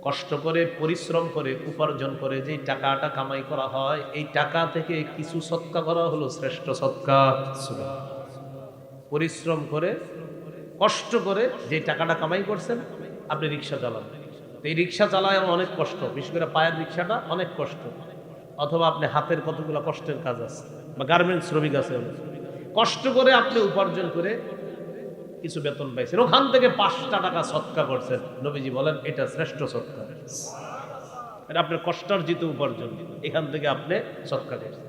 কষ্ট করে পরিশ্রম করে উপার্জন করে যে টাকাটা কামাই করা হয়, এই টাকা থেকে কিছু সদকা করা হলো শ্রেষ্ঠ সদকা। পরিশ্রম করে কষ্ট করে যে টাকাটা কামাই করছেন, আপনি রিক্সা চালান, এই রিক্সা চালায় অনেক কষ্ট, বিশেষ করে পায়ের রিক্সাটা অনেক কষ্ট, অথবা আপনি হাতের কতগুলো কষ্টের কাজ আছে, বা গার্মেন্টস শ্রমিক আছে, কষ্ট করে আপনি উপার্জন করে কিছু বেতন পাইছেন, ওখান থেকে 5টা টাকা সদকা করছেন। নবীজি বলেন এটা শ্রেষ্ঠ সদকা, এটা আপনার কষ্টার্জিত উপার্জন, এখান থেকে আপনি সদকা করছেন।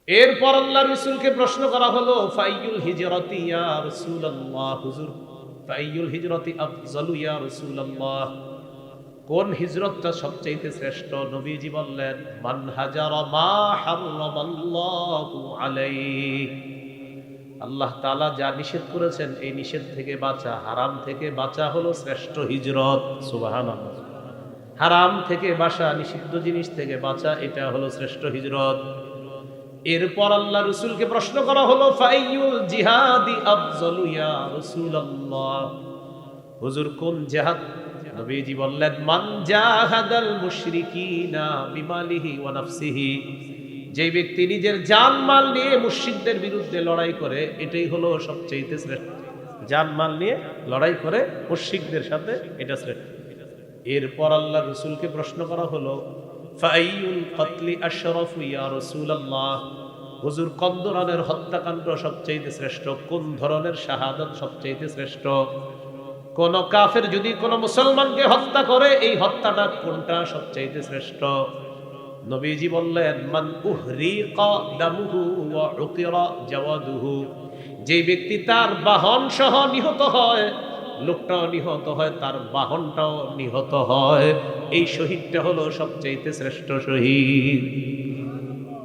এরপর আল্লাহ রাসূলকে প্রশ্ন করা হলো ফাইয়ুল হিজরাতি ইয়া রাসূলুল্লাহ, হুজুর ফাইয়ুল হিজরাতি আফযালু ইয়া রাসূলুল্লাহ, কোন হিজরতটা সবচেয়ে শ্রেষ্ঠ? নবীজি বললেন মান হাজারা মা হারামাল্লাহু আলাইহি, আল্লাহ তাআলা যা নিষেধ করেছেন এই নিষেধ থেকে বাঁচা, হারাম থেকে বাঁচা হলো শ্রেষ্ঠ হিজরত। সুবহানাল্লাহ, হারাম থেকে বাঁচা, নিষিদ্ধ জিনিস থেকে বাঁচা, এটা হলো শ্রেষ্ঠ হিজরত। এরপর আল্লাহ রাসূলকে প্রশ্ন করা হলো ফাইয়ুল জিহাদি আফযালু ইয়া রাসূলুল্লাহ, হুজুর কোন জিহাদ? নবীজি বললেন মান জাহাদাল মুশরিকিনা বিমালিহি ওয়া নাফসিহি, যে ব্যক্তি নিজের জানমাল নিয়ে মুশরিকদের বিরুদ্ধে লড়াই করে, এটাই হলো সবচেয়ে শ্রেষ্ঠ। জানমাল নিয়ে লড়াই করে মুশরিকদের সাথে, এটা শ্রেষ্ঠ। এরপর আল্লাহ রাসূলকে প্রশ্ন করা হলো ফাইয়ুল কতলি আশরাফু ইয়া রাসূলুল্লাহ, হুজুর কোন ধরনের হত্যাকাণ্ড সবচেয়ে শ্রেষ্ঠ? কোন ধরনের শাহাদাত সবচেয়ে শ্রেষ্ঠ? কোন কাফের যদি কোন মুসলমানকে হত্যা করে, এই হত্যাটা কোনটা সবচেয়ে শ্রেষ্ঠ? নবীজি বললেন মান উহরিকা দামুহু ওয়া উকিরা জাওয়াদুহু, যে ব্যক্তি তার বাহন সহ নিহত হয়, লোকটাও নিহত হয়, তার বাহনটাও নিহত হয়, এই শহীদটা হলো সবচেয়ে শ্রেষ্ঠ শহীদ।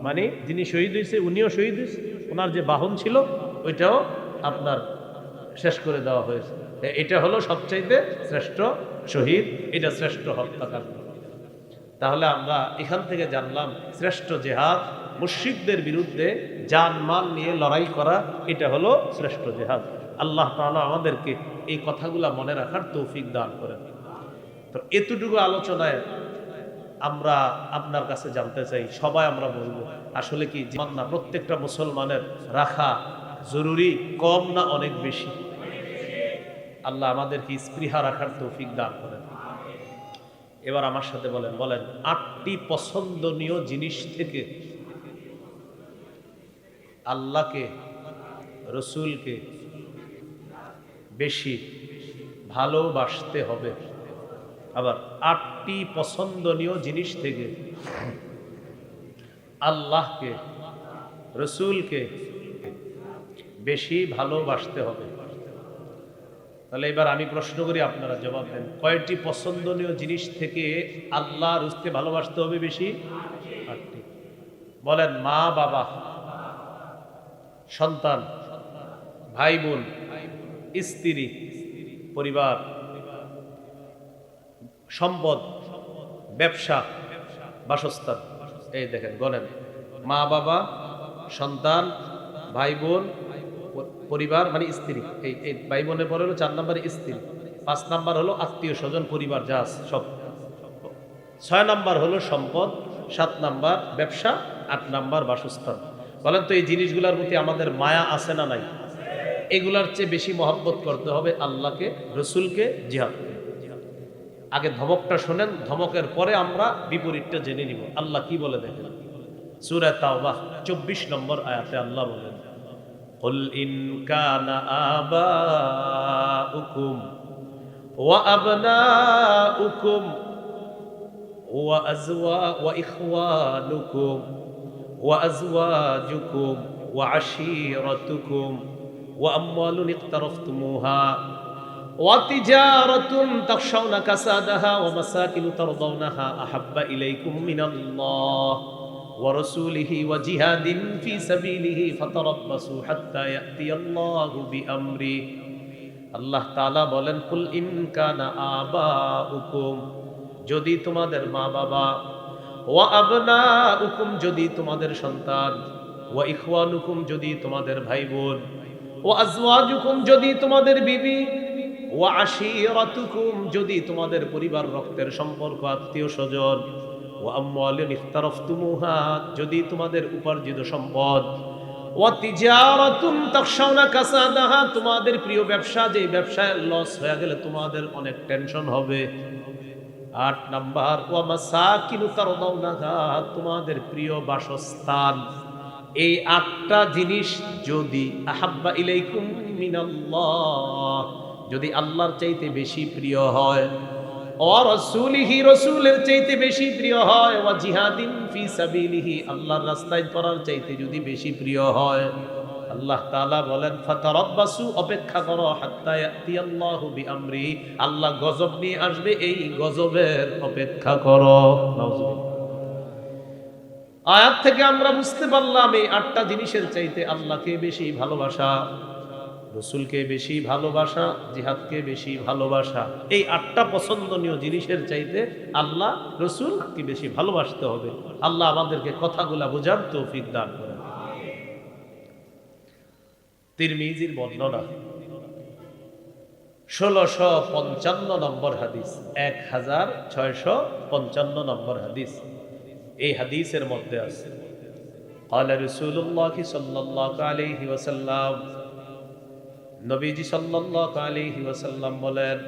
মানে যিনি শহীদ হয়েছে উনিও শহীদ হয়েছে, ওনার যে বাহন ছিল ওইটাও আপনার শেষ করে দেওয়া হয়েছে, এটা হলো সবচাইতে শ্রেষ্ঠ শহীদ, এটা শ্রেষ্ঠ হত্যাকাণ্ড। তাহলে আমরা এখান থেকে জানলাম শ্রেষ্ঠ জিহাদ মুশরিকদের বিরুদ্ধে জানমাল নিয়ে লড়াই করা, এটা হলো শ্রেষ্ঠ জিহাদ। আল্লাহ তাআলা আমাদেরকে এই কথাগুলা মনে রাখার তৌফিক দান করেন। তো এতটুকু আলোচনায় আমরা আপনার কাছে জানতে চাই, সবাই আমরা বলবো আসলে কি জীবন না প্রত্যেকটা মুসলমানের রাখা জরুরি, কম না অনেক বেশি? আল্লাহ আমাদেরকে স্পৃহা রাখার তৌফিক দান করেন। এবার আমার সাথে বলেন 8টি পছন্দনীয় জিনিস থেকে আল্লাহকে, রসুলকে বেশি ভালোবাসতে হবে। আবার 8টি পছন্দনীয় জিনিস থেকে আল্লাহকে রসুলকে বেশি ভালোবাসতে হবে। তাহলে এবার আমি প্রশ্ন করি, আপনারা জবাব দেন। কয়টি পছন্দনীয় জিনিস থেকে আল্লাহ রসুলকে ভালোবাসতে হবে বেশি? 8টি। বলেন। মা বাবা, সন্তান, ভাই বোন, স্ত্রী, পরিবার, সম্পদ, ব্যবসা, বাসস্থান। এই দেখেন, বলেন। মা বাবা, সন্তান, ভাই বোন, পরিবার মানে স্ত্রী। এই ভাই বোনের পরে হলো 4 নম্বরে স্ত্রী, 5 নাম্বার হলো আত্মীয় স্বজন পরিবার যা আছে সব, 6 নাম্বার হলো সম্পদ, 7 নাম্বার ব্যবসা, 8 নাম্বার বাসস্থান। বলেন তো এই জিনিসগুলোর প্রতি আমাদের মায়া আছে না নাই? এগুলার চেয়ে বেশি মহব্বত করতে হবে আল্লাহকে, রসুলকে, জিহাদকে। আগে ধমকটা শোনেন, ধমকের পরে আমরা বিপরীতটা জেনে নিব। আল্লাহ কি বলে দেখেন। সূরা তাওবা 24 নম্বর আয়াতে আল্লাহ বলেন, কুল ইন কানা আবাউকুম ওয়া আবনাউকুম ওয়া ইখওয়ানুকুম ওয়া আজওয়াজুকুম ওয়া আশীরাতুকুম ওয়া আমওয়ালুন ইকতারাফতুমুহা ওয়া তিজারাতুন তাখশাউনা কাসাদাহা ওয়া মাসাকিনু তারদাউনাহা আহাব্বা ইলাইকুম মিনাল্লাহ ওয়া রাসূলিহি ওয়া জিহাদিন ফি সাবিলিহি ফাতারাব্বাসু হাত্তা ইয়াতিয়াল্লাহু বিআমরি। আল্লাহ তাআলা বলেন, কুল ইন কানা আবাউকুম, যদি তোমাদের মা বাবা, ওয়া আবনাউকুম, যদি তোমাদের সন্তান, ওয়া ইখওয়ানুকুম, যদি তোমাদের ভাই বোন, ওয়া আজওয়াজুকুম, যদি তোমাদের বিবি, ওয়া আশীরাতুকুম, যদি তোমাদের পরিবার, রক্তের সম্পর্ক, আত্মীয় স্বজন, ওয়া আমওয়ালুন ইখতারাফতুমুহা, যদি তোমাদের উপার্জিত সম্পদ, ওয়া তিজারাতুন তাখশাউনা কাসাদাহা, তোমাদের প্রিয় ব্যবসা, যে ব্যবসায় লস হয়ে গেলে তোমাদের অনেক টেনশন হবে। 8 নাম্বার, ওয়া মাসাকিনু তারদাউনাহা, তোমাদের প্রিয় বাসস্থান। এই 8টা জিনিস যদি আহাব্বা ইলাইকুম মিনাল্লাহ, যদি আল্লাহর চাইতে বেশি প্রিয় হয়, ওয়া রাসূলিহি, রাসূলের চাইতে বেশি প্রিয় হয়, ওয়া জিহাদিন ফি সাবিলিহি, আল্লাহর রাস্তায় করার চাইতে যদি বেশি প্রিয় হয়, আল্লাহ তাআলা বলেন, ফাতারাব্বাসু, অপেক্ষা করো, হাত্তা ইয়াতিয়াল্লাহু বিআমরি, আল্লাহ গজব নিয়ে আসবে, এই গজবের অপেক্ষা করো। নাউজুবিল্লাহ। আয়াত থেকে আমরা বুঝতে পারলাম এই 8টা জিনিসের চাইতে আল্লাহকে বেশি ভালোবাসা, রসুলকে বেশি ভালোবাসা, জিহাদকে বেশি ভালোবাসা। এই 8টা পছন্দনীয় জিনিসের চাইতে আল্লাহ, রসুলকে বেশি ভালোবাসতে হবে। আল্লাহ আমাদেরকে কথাগুলা বোঝার তৌফিক দান করেন। তিরমিজির বর্ণনা 1655 নম্বর হাদিস, 1655 নম্বর হাদিস। এই হাদিসের মধ্যে আছে, قال رسول الله صلى الله عليه وسلم, নবীজি সাল্লাল্লাহু আলাইহি ওয়াসাল্লাম বলেন,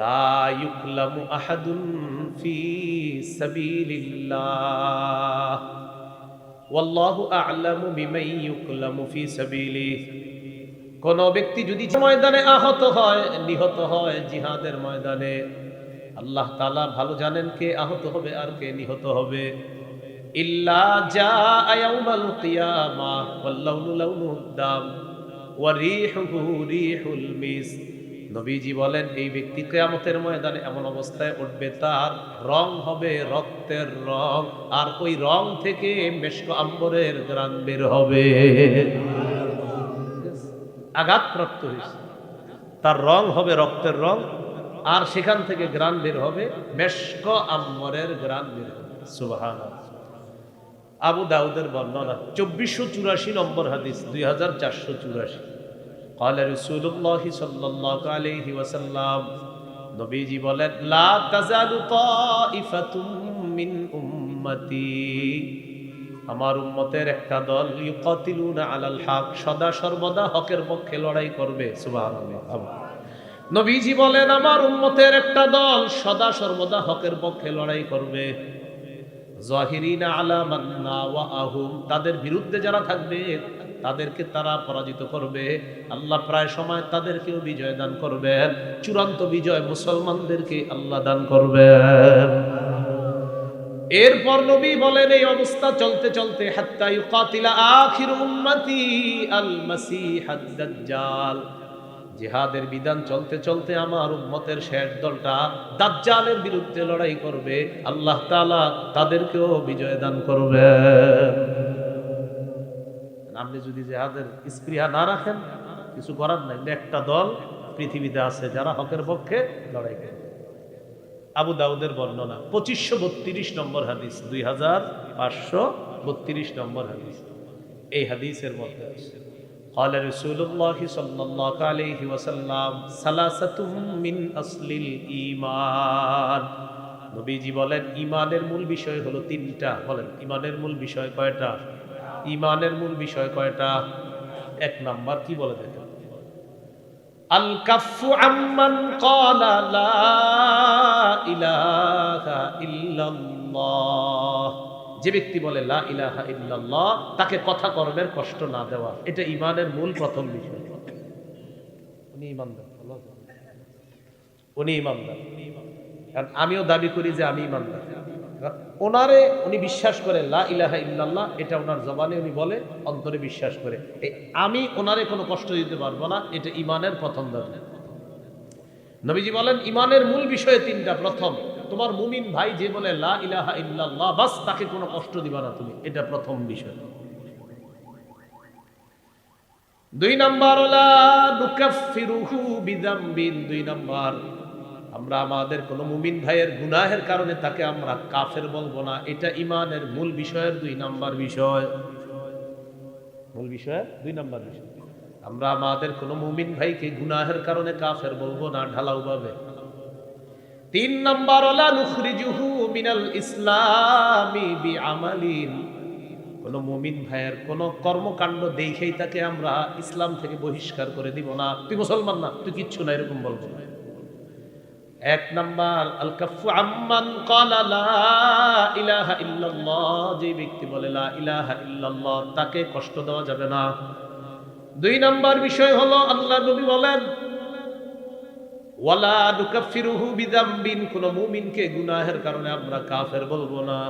লা ইউকলামু আহাদুন ফি সাবিলিল্লাহ ওয়াল্লাহু আ'লামু বিমান ইউকলামু ফি সাবিলিহি। কোন ব্যক্তি যদি ময়দানে আহত হয়, নিহত হয়, জিহাদের ময়দানে, আল্লাহ তাআলা ভালো জানেন কে আহত হবে আর কে নিহত হবে। ইল্লা জাআ ইয়াউমাল কিয়ামাহ ওয়াল লাউনু লাউনুদ দাম ওয়া রিহুহু রিহুল মিস। নবীজি বলেন, এই ব্যক্তি কিয়ামতের ময়দানে এমন অবস্থায় উঠবে, তার রং হবে রক্তের রং, আর ওই রং থেকে মেশক আম্বরের ঘ্রাণ বের হবে। আঘাতপ্রাপ্ত হয়েছে, তার রং হবে রক্তের রং, আর সেখান থেকে ঘ্রাণ বের হবে মেশক আম্বরের ঘ্রাণ বের হবে। সুবহানাল্লাহ। আবু দাউদের বর্ণনা 2484 নম্বর হাদিস, 2484। قال رسول الله صلى الله عليه وسلم, নবীজি বলেন, লা তাজালু তাইফাতুম মিন উম্মতি, আমার উম্মতের একটা দল, ইউকাতিলুনা আলাল হক, সদা সর্বদা হকের পক্ষে লড়াই করবে। সুবহানাল্লাহ। নবীজি বলেন, আমার উম্মতের একটা দল সদা সর্বদা হকের পক্ষে লড়াই করবে। জাহিরিনা আলা মান নাওয়াহুম, তাদের বিরুদ্ধে যারা থাকবে তাদেরকে তারা পরাজিত করবে। আল্লাহ প্রায় সময় তাদেরকেও বিজয় দান করবেন। চূড়ান্ত বিজয় মুসলমানদেরকে আল্লাহ দান করবেন। এরপর নবী বলেন এই অবস্থা চলতে চলতে হাত্তা ইউকাতিলা আখির উম্মতি আল মাসিহাদ দাজ্জাল, জিহাদের বিধান চলতে চলতে আমার উম্মতের শেষ দলটা দাজ্জালের বিরুদ্ধে লড়াই করবে, আল্লাহ তাআলা তাদেরকেও বিজয় দান করবেন। আপনি যদি জিহাদের স্পৃহা না রাখেন কিছু করার নাই, একটা দল পৃথিবীতে আছে যারা হকের পক্ষে লড়াই করে। আবু দাউদের বর্ণনা 2532 নম্বর হাদিস, 2532 নম্বর হাদিস। এই হাদিসের মধ্যে আছে قال رسول الله صلى الله عليه وسلم ثلاثة من أصل الإيمان, নবীজি বলেন ঈমানের মূল বিষয় হলো তিনটা। বলেন ঈমানের মূল বিষয় কয়টা? ঈমানের মূল বিষয় কয়টা? এক নাম্বার কি বলে দেখেন, আল কাফু আম্মান ক্বালা লা ইলাহা ইল্লাল্লাহ, যে ব্যক্তি বলে লা ইলাহা ইল্লাল্লাহ তাকে কথা কর্মের কষ্ট না দেওয়া, এটা ঈমানের মূল প্রথম বিষয়। উনি ঈমানদার, উনি ঈমানদার। কারণ আমিও দাবি করি যে আমি ঈমানদার। ওনারে উনি বিশ্বাস করে লা ইলাহা ইল্লাল্লাহ, এটা ওনার জবানে উনি বলে, অন্তরে বিশ্বাস করে। আমি ওনারে কোনো কষ্ট দিতে পারবো না, এটা ঈমানের প্রথম দাবি। নবীজি বলেন ঈমানের মূল বিষয় তিনটা। প্রথম, তোমার মুমিন ভাই যে বলে লা ইলাহা ইল্লাল্লাহ, বাস তাকে কোনো কষ্ট দিবা না তুমি, এটা প্রথম বিষয়। দুই নাম্বার, লা নুকাফিরুহু বিযামবিন, দুই নাম্বার আমরা আমাদের কোন মুমিন ভাইয়ের গুনাহের কারণে তাকে আমরা কাফের বলবো না, এটা ঈমানের মূল বিষয়ের দুই নাম্বার বিষয়। মূল বিষয় দুই নাম্বার বিষয়, আমরা আমাদের কোন মুমিন ভাইকে গুনাহের কারণে কাফের বলবো না ঢালাও ভাবে। তিন নাম্বার, লা নুখরিজুহু মিনাল ইসলামি বিআমালিন, কোন মুমিন ভাইয়ের কোন কর্মকাণ্ড দেখেই তাকে আমরা ইসলাম থেকে বহিষ্কার করে দিব না, তুই মুসলমান না, তুই কিচ্ছু না, এরকম বলবো না। এক নাম্বার, আল কাফু আম্মান ক্বালা লা ইলাহা ইল্লাল্লাহ, যে ব্যক্তি বলে লা ইলাহা ইল্লাল্লাহ তাকে কষ্ট দেওয়া যাবে না। দুই নাম্বার বিষয় হলো আল্লাহ নবী বলেন ওয়ালা নুকাফিরুহু বিযামবিন, কোন মুমিনকে গুনাহের কারণে আমরা কাফের বলবো না।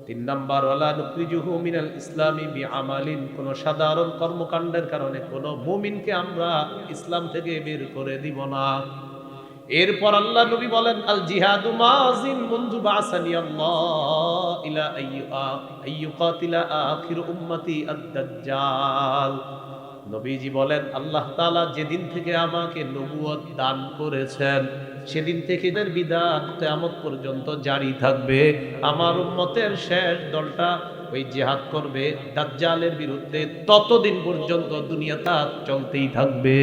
তিন নাম্বার, ওয়ালা নুখরিজুহু মিনাল ইসলামি বিআমালিন, কোন সাধারণ কর্মকাণ্ডের কারণে কোন মুমিনকে আমরা ইসলাম থেকে বের করে দিব না। এরপর আল্লাহ নবী বলেন আল জিহাদু মাযিন মুনযু বাসানি আল্লাহ ইলা আইয়ুকাতিলা আখির উম্মতি আদ-দাজ্জাল, নবীজি বলেন আল্লাহ তাআলা যেদিন থেকে আমাকে নবুয়ত দান করেছেন সেদিন থেকে এর বিধান কিয়ামত পর্যন্ত জারি থাকবে। আমার উম্মতের শেষ দলটা ওই জিহাদ করবে দাজ্জালের বিরুদ্ধে, ততদিন পর্যন্ত দুনিয়াটা চলতেই থাকবে।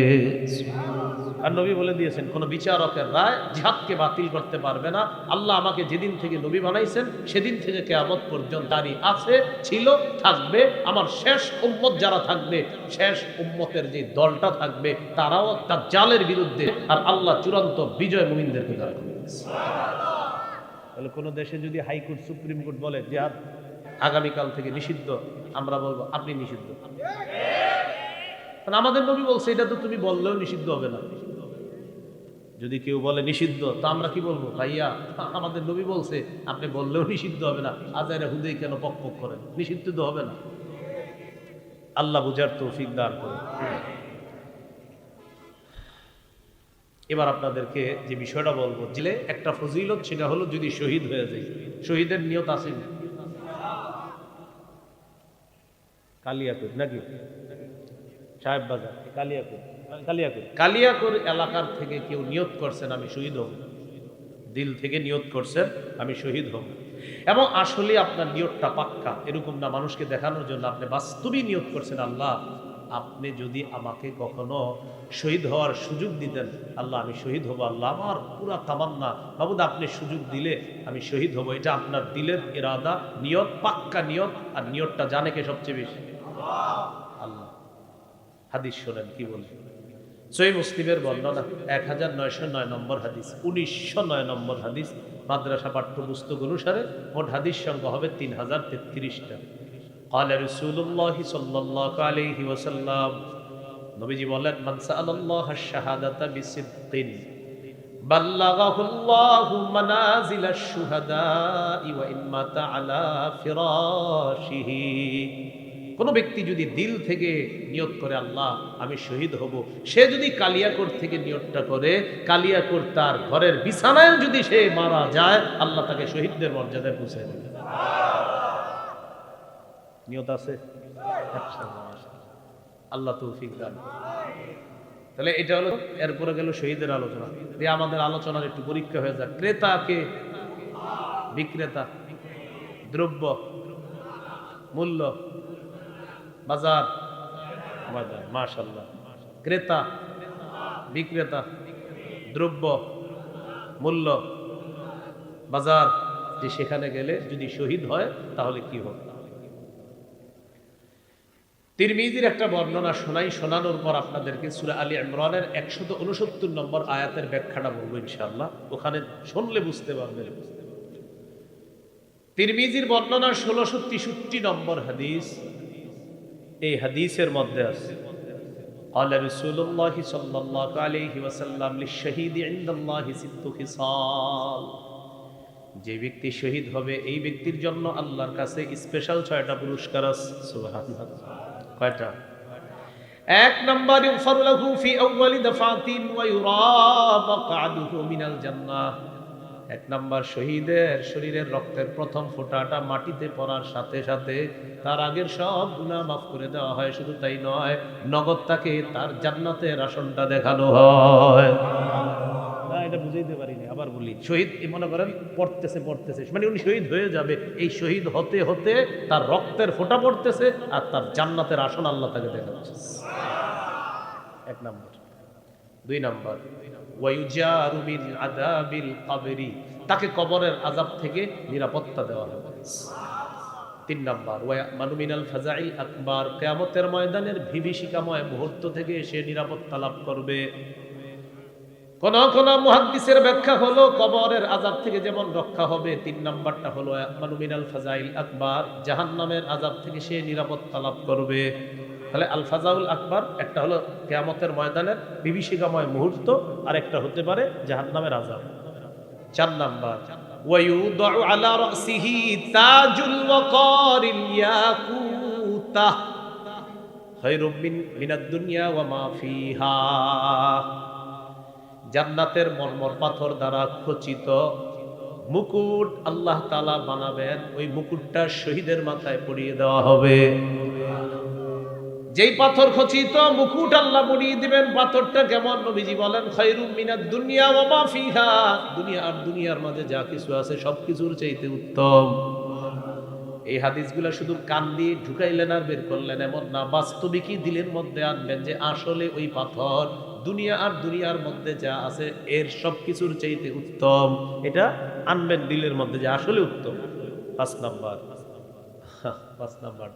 আর নবী বলে দিয়েছেন কোন বিচারকের রায় জিহাদকে বাতিল করতে পারবে না। আল্লাহ আমাকে যেদিন থেকে নবী বানাইছেন সেদিন থেকে কিয়ামত পর্যন্ত জারি আছে, ছিল, থাকবে। আমার শেষ উম্মত যারা থাকবে, শেষ উম্মতের যে দলটা থাকবে তারাও দাজ্জালের বিরুদ্ধে, আর আল্লাহ চূড়ান্ত বিজয় মুমিনদেরকে দান করবে। তাহলে কোন দেশে যদি হাইকোর্ট সুপ্রিম কোর্ট বলে জিহাদ আগামীকাল থেকে নিষিদ্ধ, আমরা বলবো আপনি নিষিদ্ধ। আমাদের নবী বলছে এটা তো তুমি বললেও নিষিদ্ধ হবে না। যদি কেউ বলে নিষিদ্ধ তো আমরা কি বলবো, ভাইয়া আমাদের নবী বলছে আপনি বললেও নিষিদ্ধ হবে না, আজারে হুদেই কেন পক পক করেন, নিষিদ্ধ তো হবে না। আল্লাহ বুঝার তৌফিক দান করুন। এবার আপনাদেরকে যে বিষয়টা বলবো, জিলে একটা ফজিলত, সেটা হলো যদি শহীদ হয়ে যায়, শহীদের নিয়ত আছে কালিয়াকৈর নাকি সাহেব বাজার, কালিয়াকৈর এলাকার থেকে কেউ নিয়ত করছেন আমি শহীদ হব, দিল থেকে নিয়ত করছেন আমি শহীদ হব, এবং আসলে আপনার নিয়তটা পাক্কা, এরকম না মানুষকে দেখানোর জন্য, আপনি বাস্তবিক নিয়ত করছেন আল্লাহ আপনি যদি আমাকে কখনো শহীদ হওয়ার সুযোগ দিতেন, আল্লাহ আমি শহীদ হব, আল্লাহ আমার পুরা তামান্না, বাবুদ আপনি সুযোগ দিলে আমি শহীদ হব। এটা আপনার দিলের ইরাদা, নিয়ত, পাক্কা নিয়ত। আর নিয়তটা জানে কে সবচেয়ে বেশি? আল্লাহ। হাদিস শোনেন কি বলে, সহিহ মুসলিমের বর্ণনা 1909 নম্বর হাদিস, 1909 নম্বর হাদিস, মাদ্রাসা পাঠ্যপুস্তক অনুসারে মোট হাদিস সংখ্যা হবে 3033টা। قال رسول الله صلى الله عليه وسلم, নবীজি বলেন মান সাআলাল্লাহ আশ-শাহাদাতা বিসিদকিন বাল্লাগাহুল্লাহু মানাজিলাশ শুহাদাই ওয়া ইন মাতা আলা ফিরাশিহি। কোন ব্যক্তি যদি দিল থেকে নিয়ত করে আল্লাহ আমি শহীদ হব, সে যদি কালিয়াকোট থেকে নিয়তটা করে, কালিয়াকোট তার ঘরের বিছানায় যদি সে মারা যায়, আল্লাহ তাকে শহীদদের মর্যাদায় পৌঁছে দেবে। নিয়ত আছে, আল্লাহ তৌফিক দান। তাহলে এটা হলো, এরপরে গেল শহীদের আলোচনা। দিয়ে আমাদের আলোচনার একটু পরীক্ষা হয়ে যায়। ক্রেতাকে, বিক্রেতা, দ্রব্য, মূল্য, বাজার, মাশাআল্লাহ, ক্রেতা, বিক্রেতা, দ্রব্য, মূল্য, বাজার, যে সেখানে গেলে যদি শহীদ হয় তাহলে কি হবে। তিরমিজির একটা বর্ণনা শোনাই, শোনানোর পর আপনাদেরকে সূরা আলী ইমরানের 169 নম্বর আয়াতের ব্যাখ্যাটা বলবো ইনশাআল্লাহ। ওখানে শুনলে বুঝতে পারবেন। তিরমিজির বর্ণনা 1663 নম্বর হাদিস। এই হাদিসের মধ্যে আছে قال رسول الله صلى الله عليه وسلم للشهيد عند الله ست خصال। যে ব্যক্তি শহীদ হবে এই ব্যক্তির জন্য আল্লাহর কাছে স্পেশাল 6টা পুরস্কার আছে। সুবহানাল্লাহ। কয়টা? এক নম্বর, ইগফার লাহু ফি আউয়ালি দাফাতিন ওয়া ইউরা মাকআদুহু মিনাল জান্নাহ। এক নম্বর, শহীদের শরীরের রক্তের প্রথম ফোঁটাটা মাটিতে পড়ার সাথে সাথে তার আগের সব গুনাহ মাফ করে দেওয়া হয়। শুধু তাই নয়, নগদ তাকে তার জান্নাতের আসনটা দেখানো হয়। না, এটা বুঝাইতে পারিনি, আবার বলি। শহীদ মনে করেন পড়তেছে মানে উনি শহীদ হয়ে যাবে। এই শহীদ হতে হতে তার রক্তের ফোঁটা পড়তেছে আর তার জান্নাতের আসন আল্লাহ তাকে দেখাচ্ছে। এক নম্বর। দুই নম্বর, ওয়ায়ুজারু মিন আযাবিল কবরি, তাকে কবরের আযাব থেকে নিরাপত্তা দেওয়া হবে। তিন নম্বর, ওয়ায়ামানু মিনাল ফাজাইল আকবার, কিয়ামতের ময়দানের বিভীষিকাময় মুহূর্ত থেকে সে নিরাপত্তা লাভ করবে। কোন কোন মুহাদ্দিসের ব্যাখ্যা হলো কবরের আযাব থেকে যেমন রক্ষা হবে, তিন নাম্বারটা হলো ওয়ায়ামানু মিনাল ফাজাইল আকবার, জাহান্নামের আযাব থেকে সে নিরাপত্তা লাভ করবে। তাহলে আল ফাজাউল আকবার একটা হলো কিয়ামতের ময়দানের বিভীষিকাময় মুহূর্ত, আর একটা হতে পারে জাহান্নামের আযাব। চার নাম্বার, ওয়ায়ুদাউ আলা রাসিহি তাজুল ওয়াকারিল ইয়াকুতা খায়রুম মিনাদ দুনিয়া ওয়া মা ফিহা। জান্নাতের মরমর পাথর দ্বারা খচিত মুকুট আল্লাহ তাআলা বানাবেন, ওই মুকুটটা শহীদের মাথায় পরিয়ে দেওয়া হবে। যেই পাথর খচিত মুকুট আল্লাহ পরিয়ে দিবেন, পাথরটা কেমন? নবীজি বলেন খায়রুম মিনাদ দুনিয়া ওয়া মা ফিহা, দুনিয়া আর দুনিয়ার মাঝে যা কিছু আছে সবকিছুর চাইতে উত্তম। এই হাদিসগুলো শুধু কান দিয়ে ঢুকাইলেন আর বের করলেন এমন না, বাস্তবিকই দিলের মধ্যে আনবেন যে আসলে ওই পাথর দুনিয়া আর দুনিয়ার মধ্যে যা আছে এর সবকিছুর চাইতে উত্তম। এটা আনবেন দিলের মধ্যে যে আসলে উত্তম। পাঁচ নাম্বার,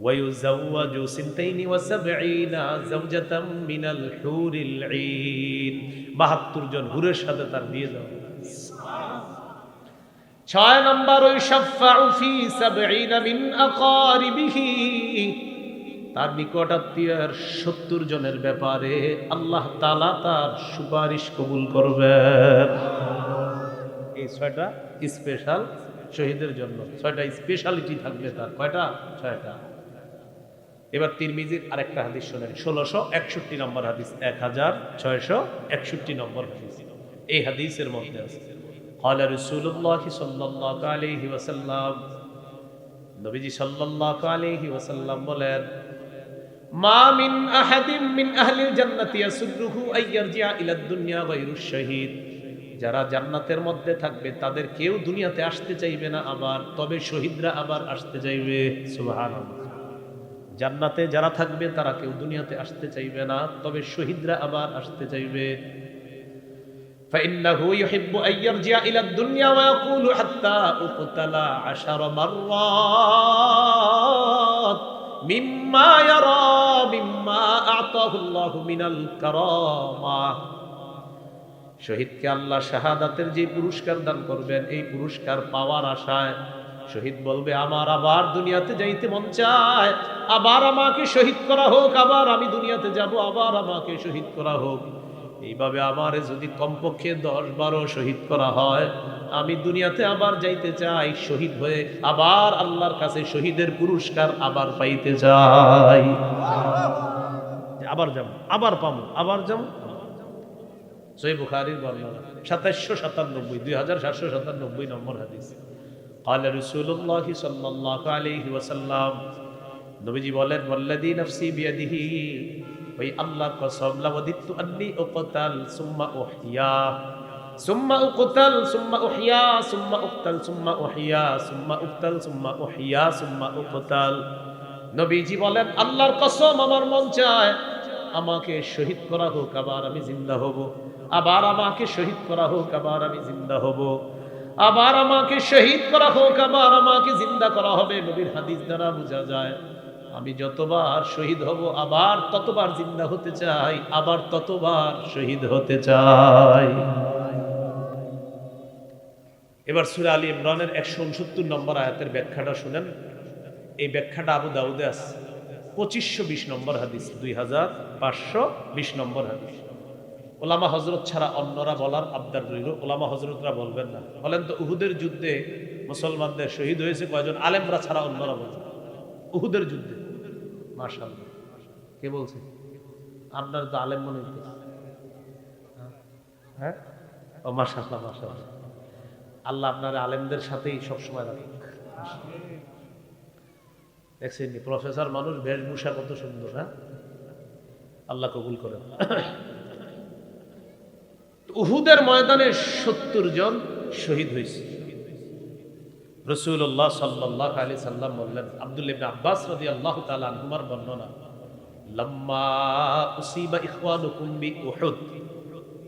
ওয়ায়ুযাওয়াজু সিনতাইনি ওয়া সাবঈনা যাওজাতাম মিনাল হুরিল ঈন, ৭২ জন হুরের সাথে তার বিয়ে দেওয়া। ছয় নম্বর, ওয়াশাফাউ ফি সাবঈনা মিন আকারিবিহি, তার নিকট আত্মীয়ের ৭০ জনের ব্যাপারে আল্লাহ তাআলা তার সুপারিশ কবুল করবেন। এই ৬টা স্পেশাল শহীদের জন্য, ৬টা স্পেশালিটি থাকবে তার। কয়টা? ৬টা। এবার তিরমিজির আরেকটা হাদিস শোনেন, ১৬৬১ নম্বর হাদিস, ১৬৬১ নম্বর হাদিস। এই হাদিসের মধ্যে আছে قال رسول الله صلى الله عليه وسلم, নবীজি সাল্লাল্লাহু আলাইহি ওয়াসাল্লাম বলেন, মা মিন আহাদিন মিন আহলিল জান্নাতি ইয়াসুরুহু আইয়ারজিআ ইলা দুনিয়া গায়রুশ শাহীদ, যারা জান্নাতের মধ্যে থাকবে তাদের কেউ দুনিয়াতে আসতে চাইবে না আবার, তবে শহীদরা আবার আসতে চাইবে। সুবহানাল্লাহ। জান্নাতে যারা থাকবে তারা কেউ দুনিয়াতে আসতে চাইবে না, তবে শহীদরা আবার আসতে চাইবে। فإنه يحب أن يرجع إلى الدنيا ويقول حتى أقتل 10 مرات مما يرى مما أعطاه الله من الكرامة। শহীদকে আল্লাহ শাহাদাতের যে পুরস্কার দান করবেন, এই পুরস্কার পাওয়ার আশায় শহীদ বলবে আমার আবার দুনিয়াতে যাইতে মন চায়, আবার আমাকে শহীদ করা হোক, আবার আমি দুনিয়াতে যাব, আবার আমাকে শহীদ করা হোক। এই এইভাবে আমারে যদি কমপক্ষে 10-12 শহীদ করা হয়, আমি দুনিয়াতে আবার যাইতে চাই শহীদ হয়ে, আবার আল্লাহর কাছে শহীদের পুরস্কার আবার পাইতে চাই। আবার যাব, আবার পাবো, আবার যাব। সহিহ বুখারীর বর্ণনা 2797, 2797 নম্বর হাদিস। قال رسول الله صلى الله عليه وسلم, নবীজি বলেন, ওয়াল্লাযী নাফসি বিয়াদিহি, ওই আল্লাহর কসম, লাওয়াদিতু আন্নী উকতাল সুম্মা উহইয়া সুম্মা উকতাল সুম্মা উহইয়া সুম্মা উকতাল সুম্মা উহইয়া সুম্মা উকতাল সুম্মা উহইয়া সুম্মা উকতাল। নবীজি বলেন, আল্লাহর কসম, আমার মন চায় আমাকে শহীদ করা হোক, আবার আমি জিন্দা হব, আবার আমাকে শহীদ করা হোক, আবার আমি জিন্দা হব, আবার আমাকে শহীদ করা হোক, আবার আমাকে জিন্দা করা হবে। নবীর হাদিস দ্বারা বোঝা যায়, আমি যতবার শহীদ হব আবার ততবার জিন্দা হতে চাই, আবার ততবার শহীদ হতে চাই। এবার সূরা আলী ইমরানের 169 নম্বর আয়াতের ব্যাখ্যাটা শুনেন। এই ব্যাখ্যাটা আবু দাউদে আছে, 2520 নম্বর হাদিস, 2520 নম্বর হাদিস। ওলামা হযরত ছাড়া অন্যরা বলার আবদার রইল, ওলামা হযরতরা বলবেন না। বলেন তো, উহুদের যুদ্ধে মুসলমানদের শহীদ হয়েছে কয়জন? আলেমরা ছাড়া অন্যরা বলেন উহুদের যুদ্ধে। মাশাআল্লাহ, কে বলছে? আপনার তো আলেম মনে হইতে। হ্যাঁ, ও মাশাআল্লাহ, মাশাআল্লাহ। আল্লাহ আপনার আলেমদের সাথেই সবসময় রাখুক। দেখছেন প্রফেসর মানুষ, বেশভূষা কত সুন্দর। হ্যাঁ, আল্লাহ কবুল করেন। উহুদের ময়দানে 70 জন শহীদ হয়েছে। রাসূলুল্লাহ সাল্লাল্লাহু আলাইহি সাল্লাম বললেন, আব্দুল্লাহ ইবনে আব্বাস রাদিয়াল্লাহু তাআলা আনহুমার বর্ণনা, লাম্মা উসিবা ইখওয়ানুকুম বি উহুদ,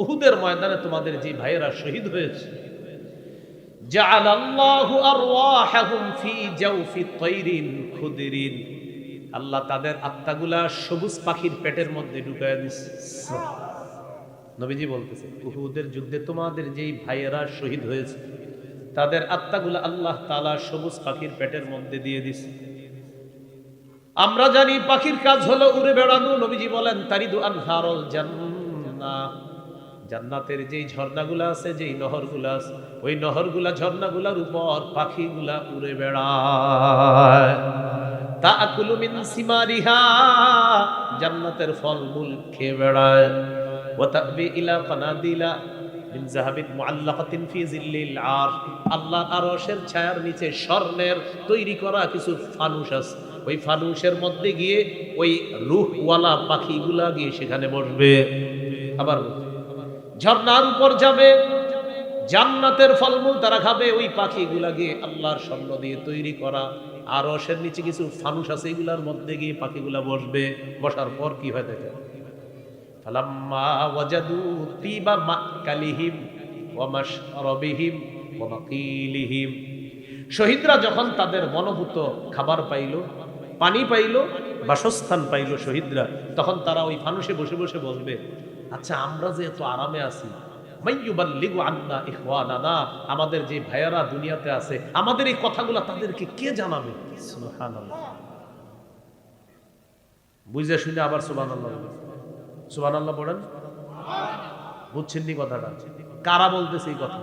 উহুদের ময়দানে তোমাদের যে ভাইয়েরা শহীদ হয়েছে, জাআলাল্লাহু আরওয়াহাহুম ফি জাওফি তায়রিন খুদরিন, আল্লাহ তাদের আত্মাগুলা সবুজ পাখির পেটের মধ্যে ঢুকায়া দিয়েছে। নবীজি বলতেছে, উহুদের যুদ্ধে তোমাদের যেই ভাইয়েরা শহীদ হয়েছে তাদের আত্মাগুলা আল্লাহ তাআলা সবুজ পাখির পেটের মধ্যে দিয়ে দিছে। আমরা জানি পাখির কাজ হলো উড়ে বেড়ানো। নবীজি বলেন, তারিদু আনহারুল জান্নাহ, জান্নাতের যেই ঝর্ণাগুলা আছে, যেই নহরগুলা আছে, ওই নহরগুলা ঝর্ণাগুলার উপর পাখিগুলা উড়ে বেড়ায়। তাআকুলু মিন সিমারিহা, জান্নাতের ফলমূল খেয়ে বেড়ায়। ওয়া তাবি ইলা ফানাদিলা মিন যাহাবিন মুআল্লাকাতিন ফি জিল্লিল আরশ, আল্লাহর আরশের ছায়ার নিচে স্বর্ণের তৈরি করা কিছু ফানুস আছে, ওই ফানুসের মধ্যে গিয়ে ওই রূহওয়ালা পাখিগুলা গিয়ে সেখানে বসবে। আবার ঝর্ণার উপর যাবে, জান্নাতের ফলমূল তারা খাবে, ওই পাখিগুলা গিয়ে আল্লাহর স্বর্ণ দিয়ে তৈরি করা আরশের নিচে কিছু ফানুস আছে, এগুলার মধ্যে গিয়ে পাখিগুলা বসবে। বসার পর কি হয় দেখেন, ফালাম্মা ওয়াজাদু তিবা মাকালিহিম ওয়া মাশরাবিহিম ওয়া মাকিলিহিম, শহীদরা যখন তাদের মনোভূত খাবার পাইল, পানি পাইল, বাসস্থান পাইল শহীদরা, তখন তারা ওই ফানুসে বসে বসে বলবে, আচ্ছা আমরা যে এত আরামে আছি, মাইয়ুবাল্লিগু আন্না ইখওয়ানানা, আমাদের যে ভাইয়ারা দুনিয়াতে আছে, আমাদের এই কথাগুলো তাদেরকে কে জানাবে? সুবহানাল্লাহ। বুঝে শুনে আবার সুবহানাল্লাহ বলেন, সুবহানাল্লাহ পড়েন। বুঝছেন নি কথাটা? কারা বলতেছে এই কথা?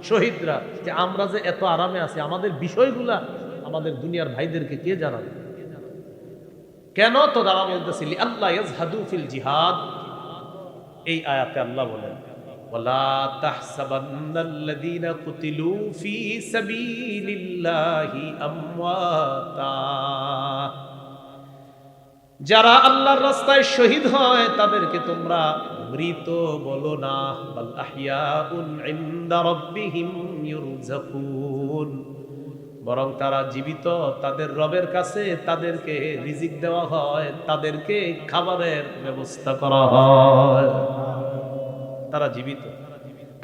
শহীদরা, যে আমরা যে এত আরামে আছি, আমাদের বিষয়গুলা আমাদের দুনিয়ার ভাইদেরকে কে জানাবে? কেন? তো তারা বলতেছে, আল্লাহ ইয়াজহাদু ফিল জিহাদ, এই আয়াতে আল্লাহ বলেন, ওয়ালা তাহসাবান্নাল্লাযীনা কুতিলু ফি সাবিলিল্লাহি আমওয়াতা, যারা আল্লাহর রাস্তায় শহীদ হয় তাদেরকে তোমরা মৃত বলো না, বাল আহইয়াউন ইনদা রাব্বিহিম ইউরযাকুন, বরং তারা জীবিত, তাদের রবের কাছে তাদেরকে রিজিক দেওয়া হয়, তাদেরকে খাবারের ব্যবস্থা করা হয়। তারা জীবিত,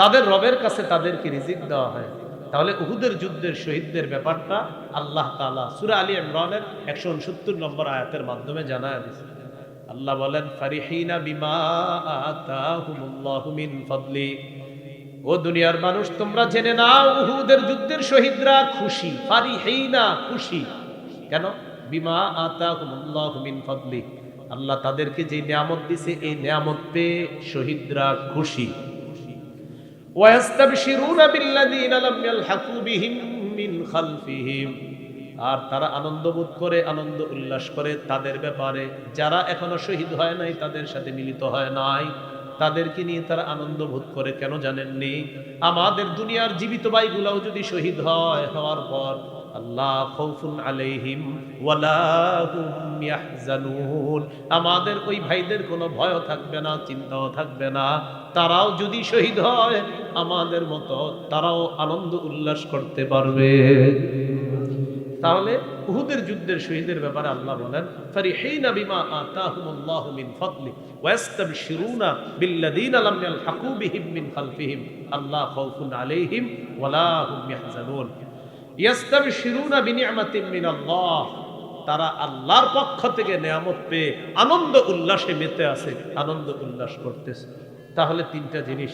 তাদের রবের কাছে তাদেরকে রিজিক দেওয়া হয়। তাহলে উহুদের যুদ্ধের শহীদদের ব্যাপারটা আল্লাহ তাআলা সূরা আলী ইমরানের 169 নম্বর আয়াতের মাধ্যমে জানায় দিয়েছেন। আল্লাহ বলেন, ফারিহিনা বিমা আতাহুমুল্লাহু মিন ফাদলি, ও দুনিয়ার মানুষ তোমরা জেনে নাও, উহুদের যুদ্ধের শহীদরা খুশি। ফারিহিনা, খুশি কেন? বিমা আতাহুমুল্লাহু মিন ফাদলি, আল্লাহ তাদেরকে যে নিয়ামত দিছে এই নিয়ামত পেয়ে শহীদরা খুশি। ওয়াস্তাবশিরুনা বিল্লাযীনা লাম ইয়ালহাকু বিহিম মিন খালফিহিম, আর তারা আনন্দ বোধ করে, আনন্দ উল্লাস করে তাদের ব্যাপারে যারা এখনো শহীদ হয় নাই, তাদের সাথে মিলিত হয় নাই, তাদেরকে নিয়ে তারা আনন্দ বোধ করে। কেন জানেননি? আমাদের দুনিয়ার জীবিত ভাইগুলাও যদি শহীদ হয়, হওয়ার পর আল্লাহ খাউফুন আলাইহিম ওয়ালা হুম ইয়াহজানুন, আমাদের ওই ভাইদের কোনো ভয় থাকবে না, চিন্তাও থাকবে না। তারাও যদি শহীদ হয় আমাদের মতো তারাও আনন্দ উল্লাস করতে পারবে। তাহলে উহুদের যুদ্ধের শহীদের ব্যাপারে আল্লাহ বলেন, ফারিহিনা বিমা আতাহুমুল্লাহু মিন ফাদলি ওয়া ইস্তাবশিরুনা বিল্লাযীনা লাম ইয়ালহাকু বিহিম মিন খালফিহিম আল্লা খাউফুন আলাইহিম ওয়ালা হুম ইয়াহজানুন। ইস্তাবশিরুনা বিনি'মাতিন মিনাল্লাহ, তারা আল্লাহর পক্ষ থেকে নিয়ামত পেয়ে আনন্দ উল্লাসে মেতে আছে, আনন্দ উল্লাস করতেছে। তাহলে তিনটা জিনিস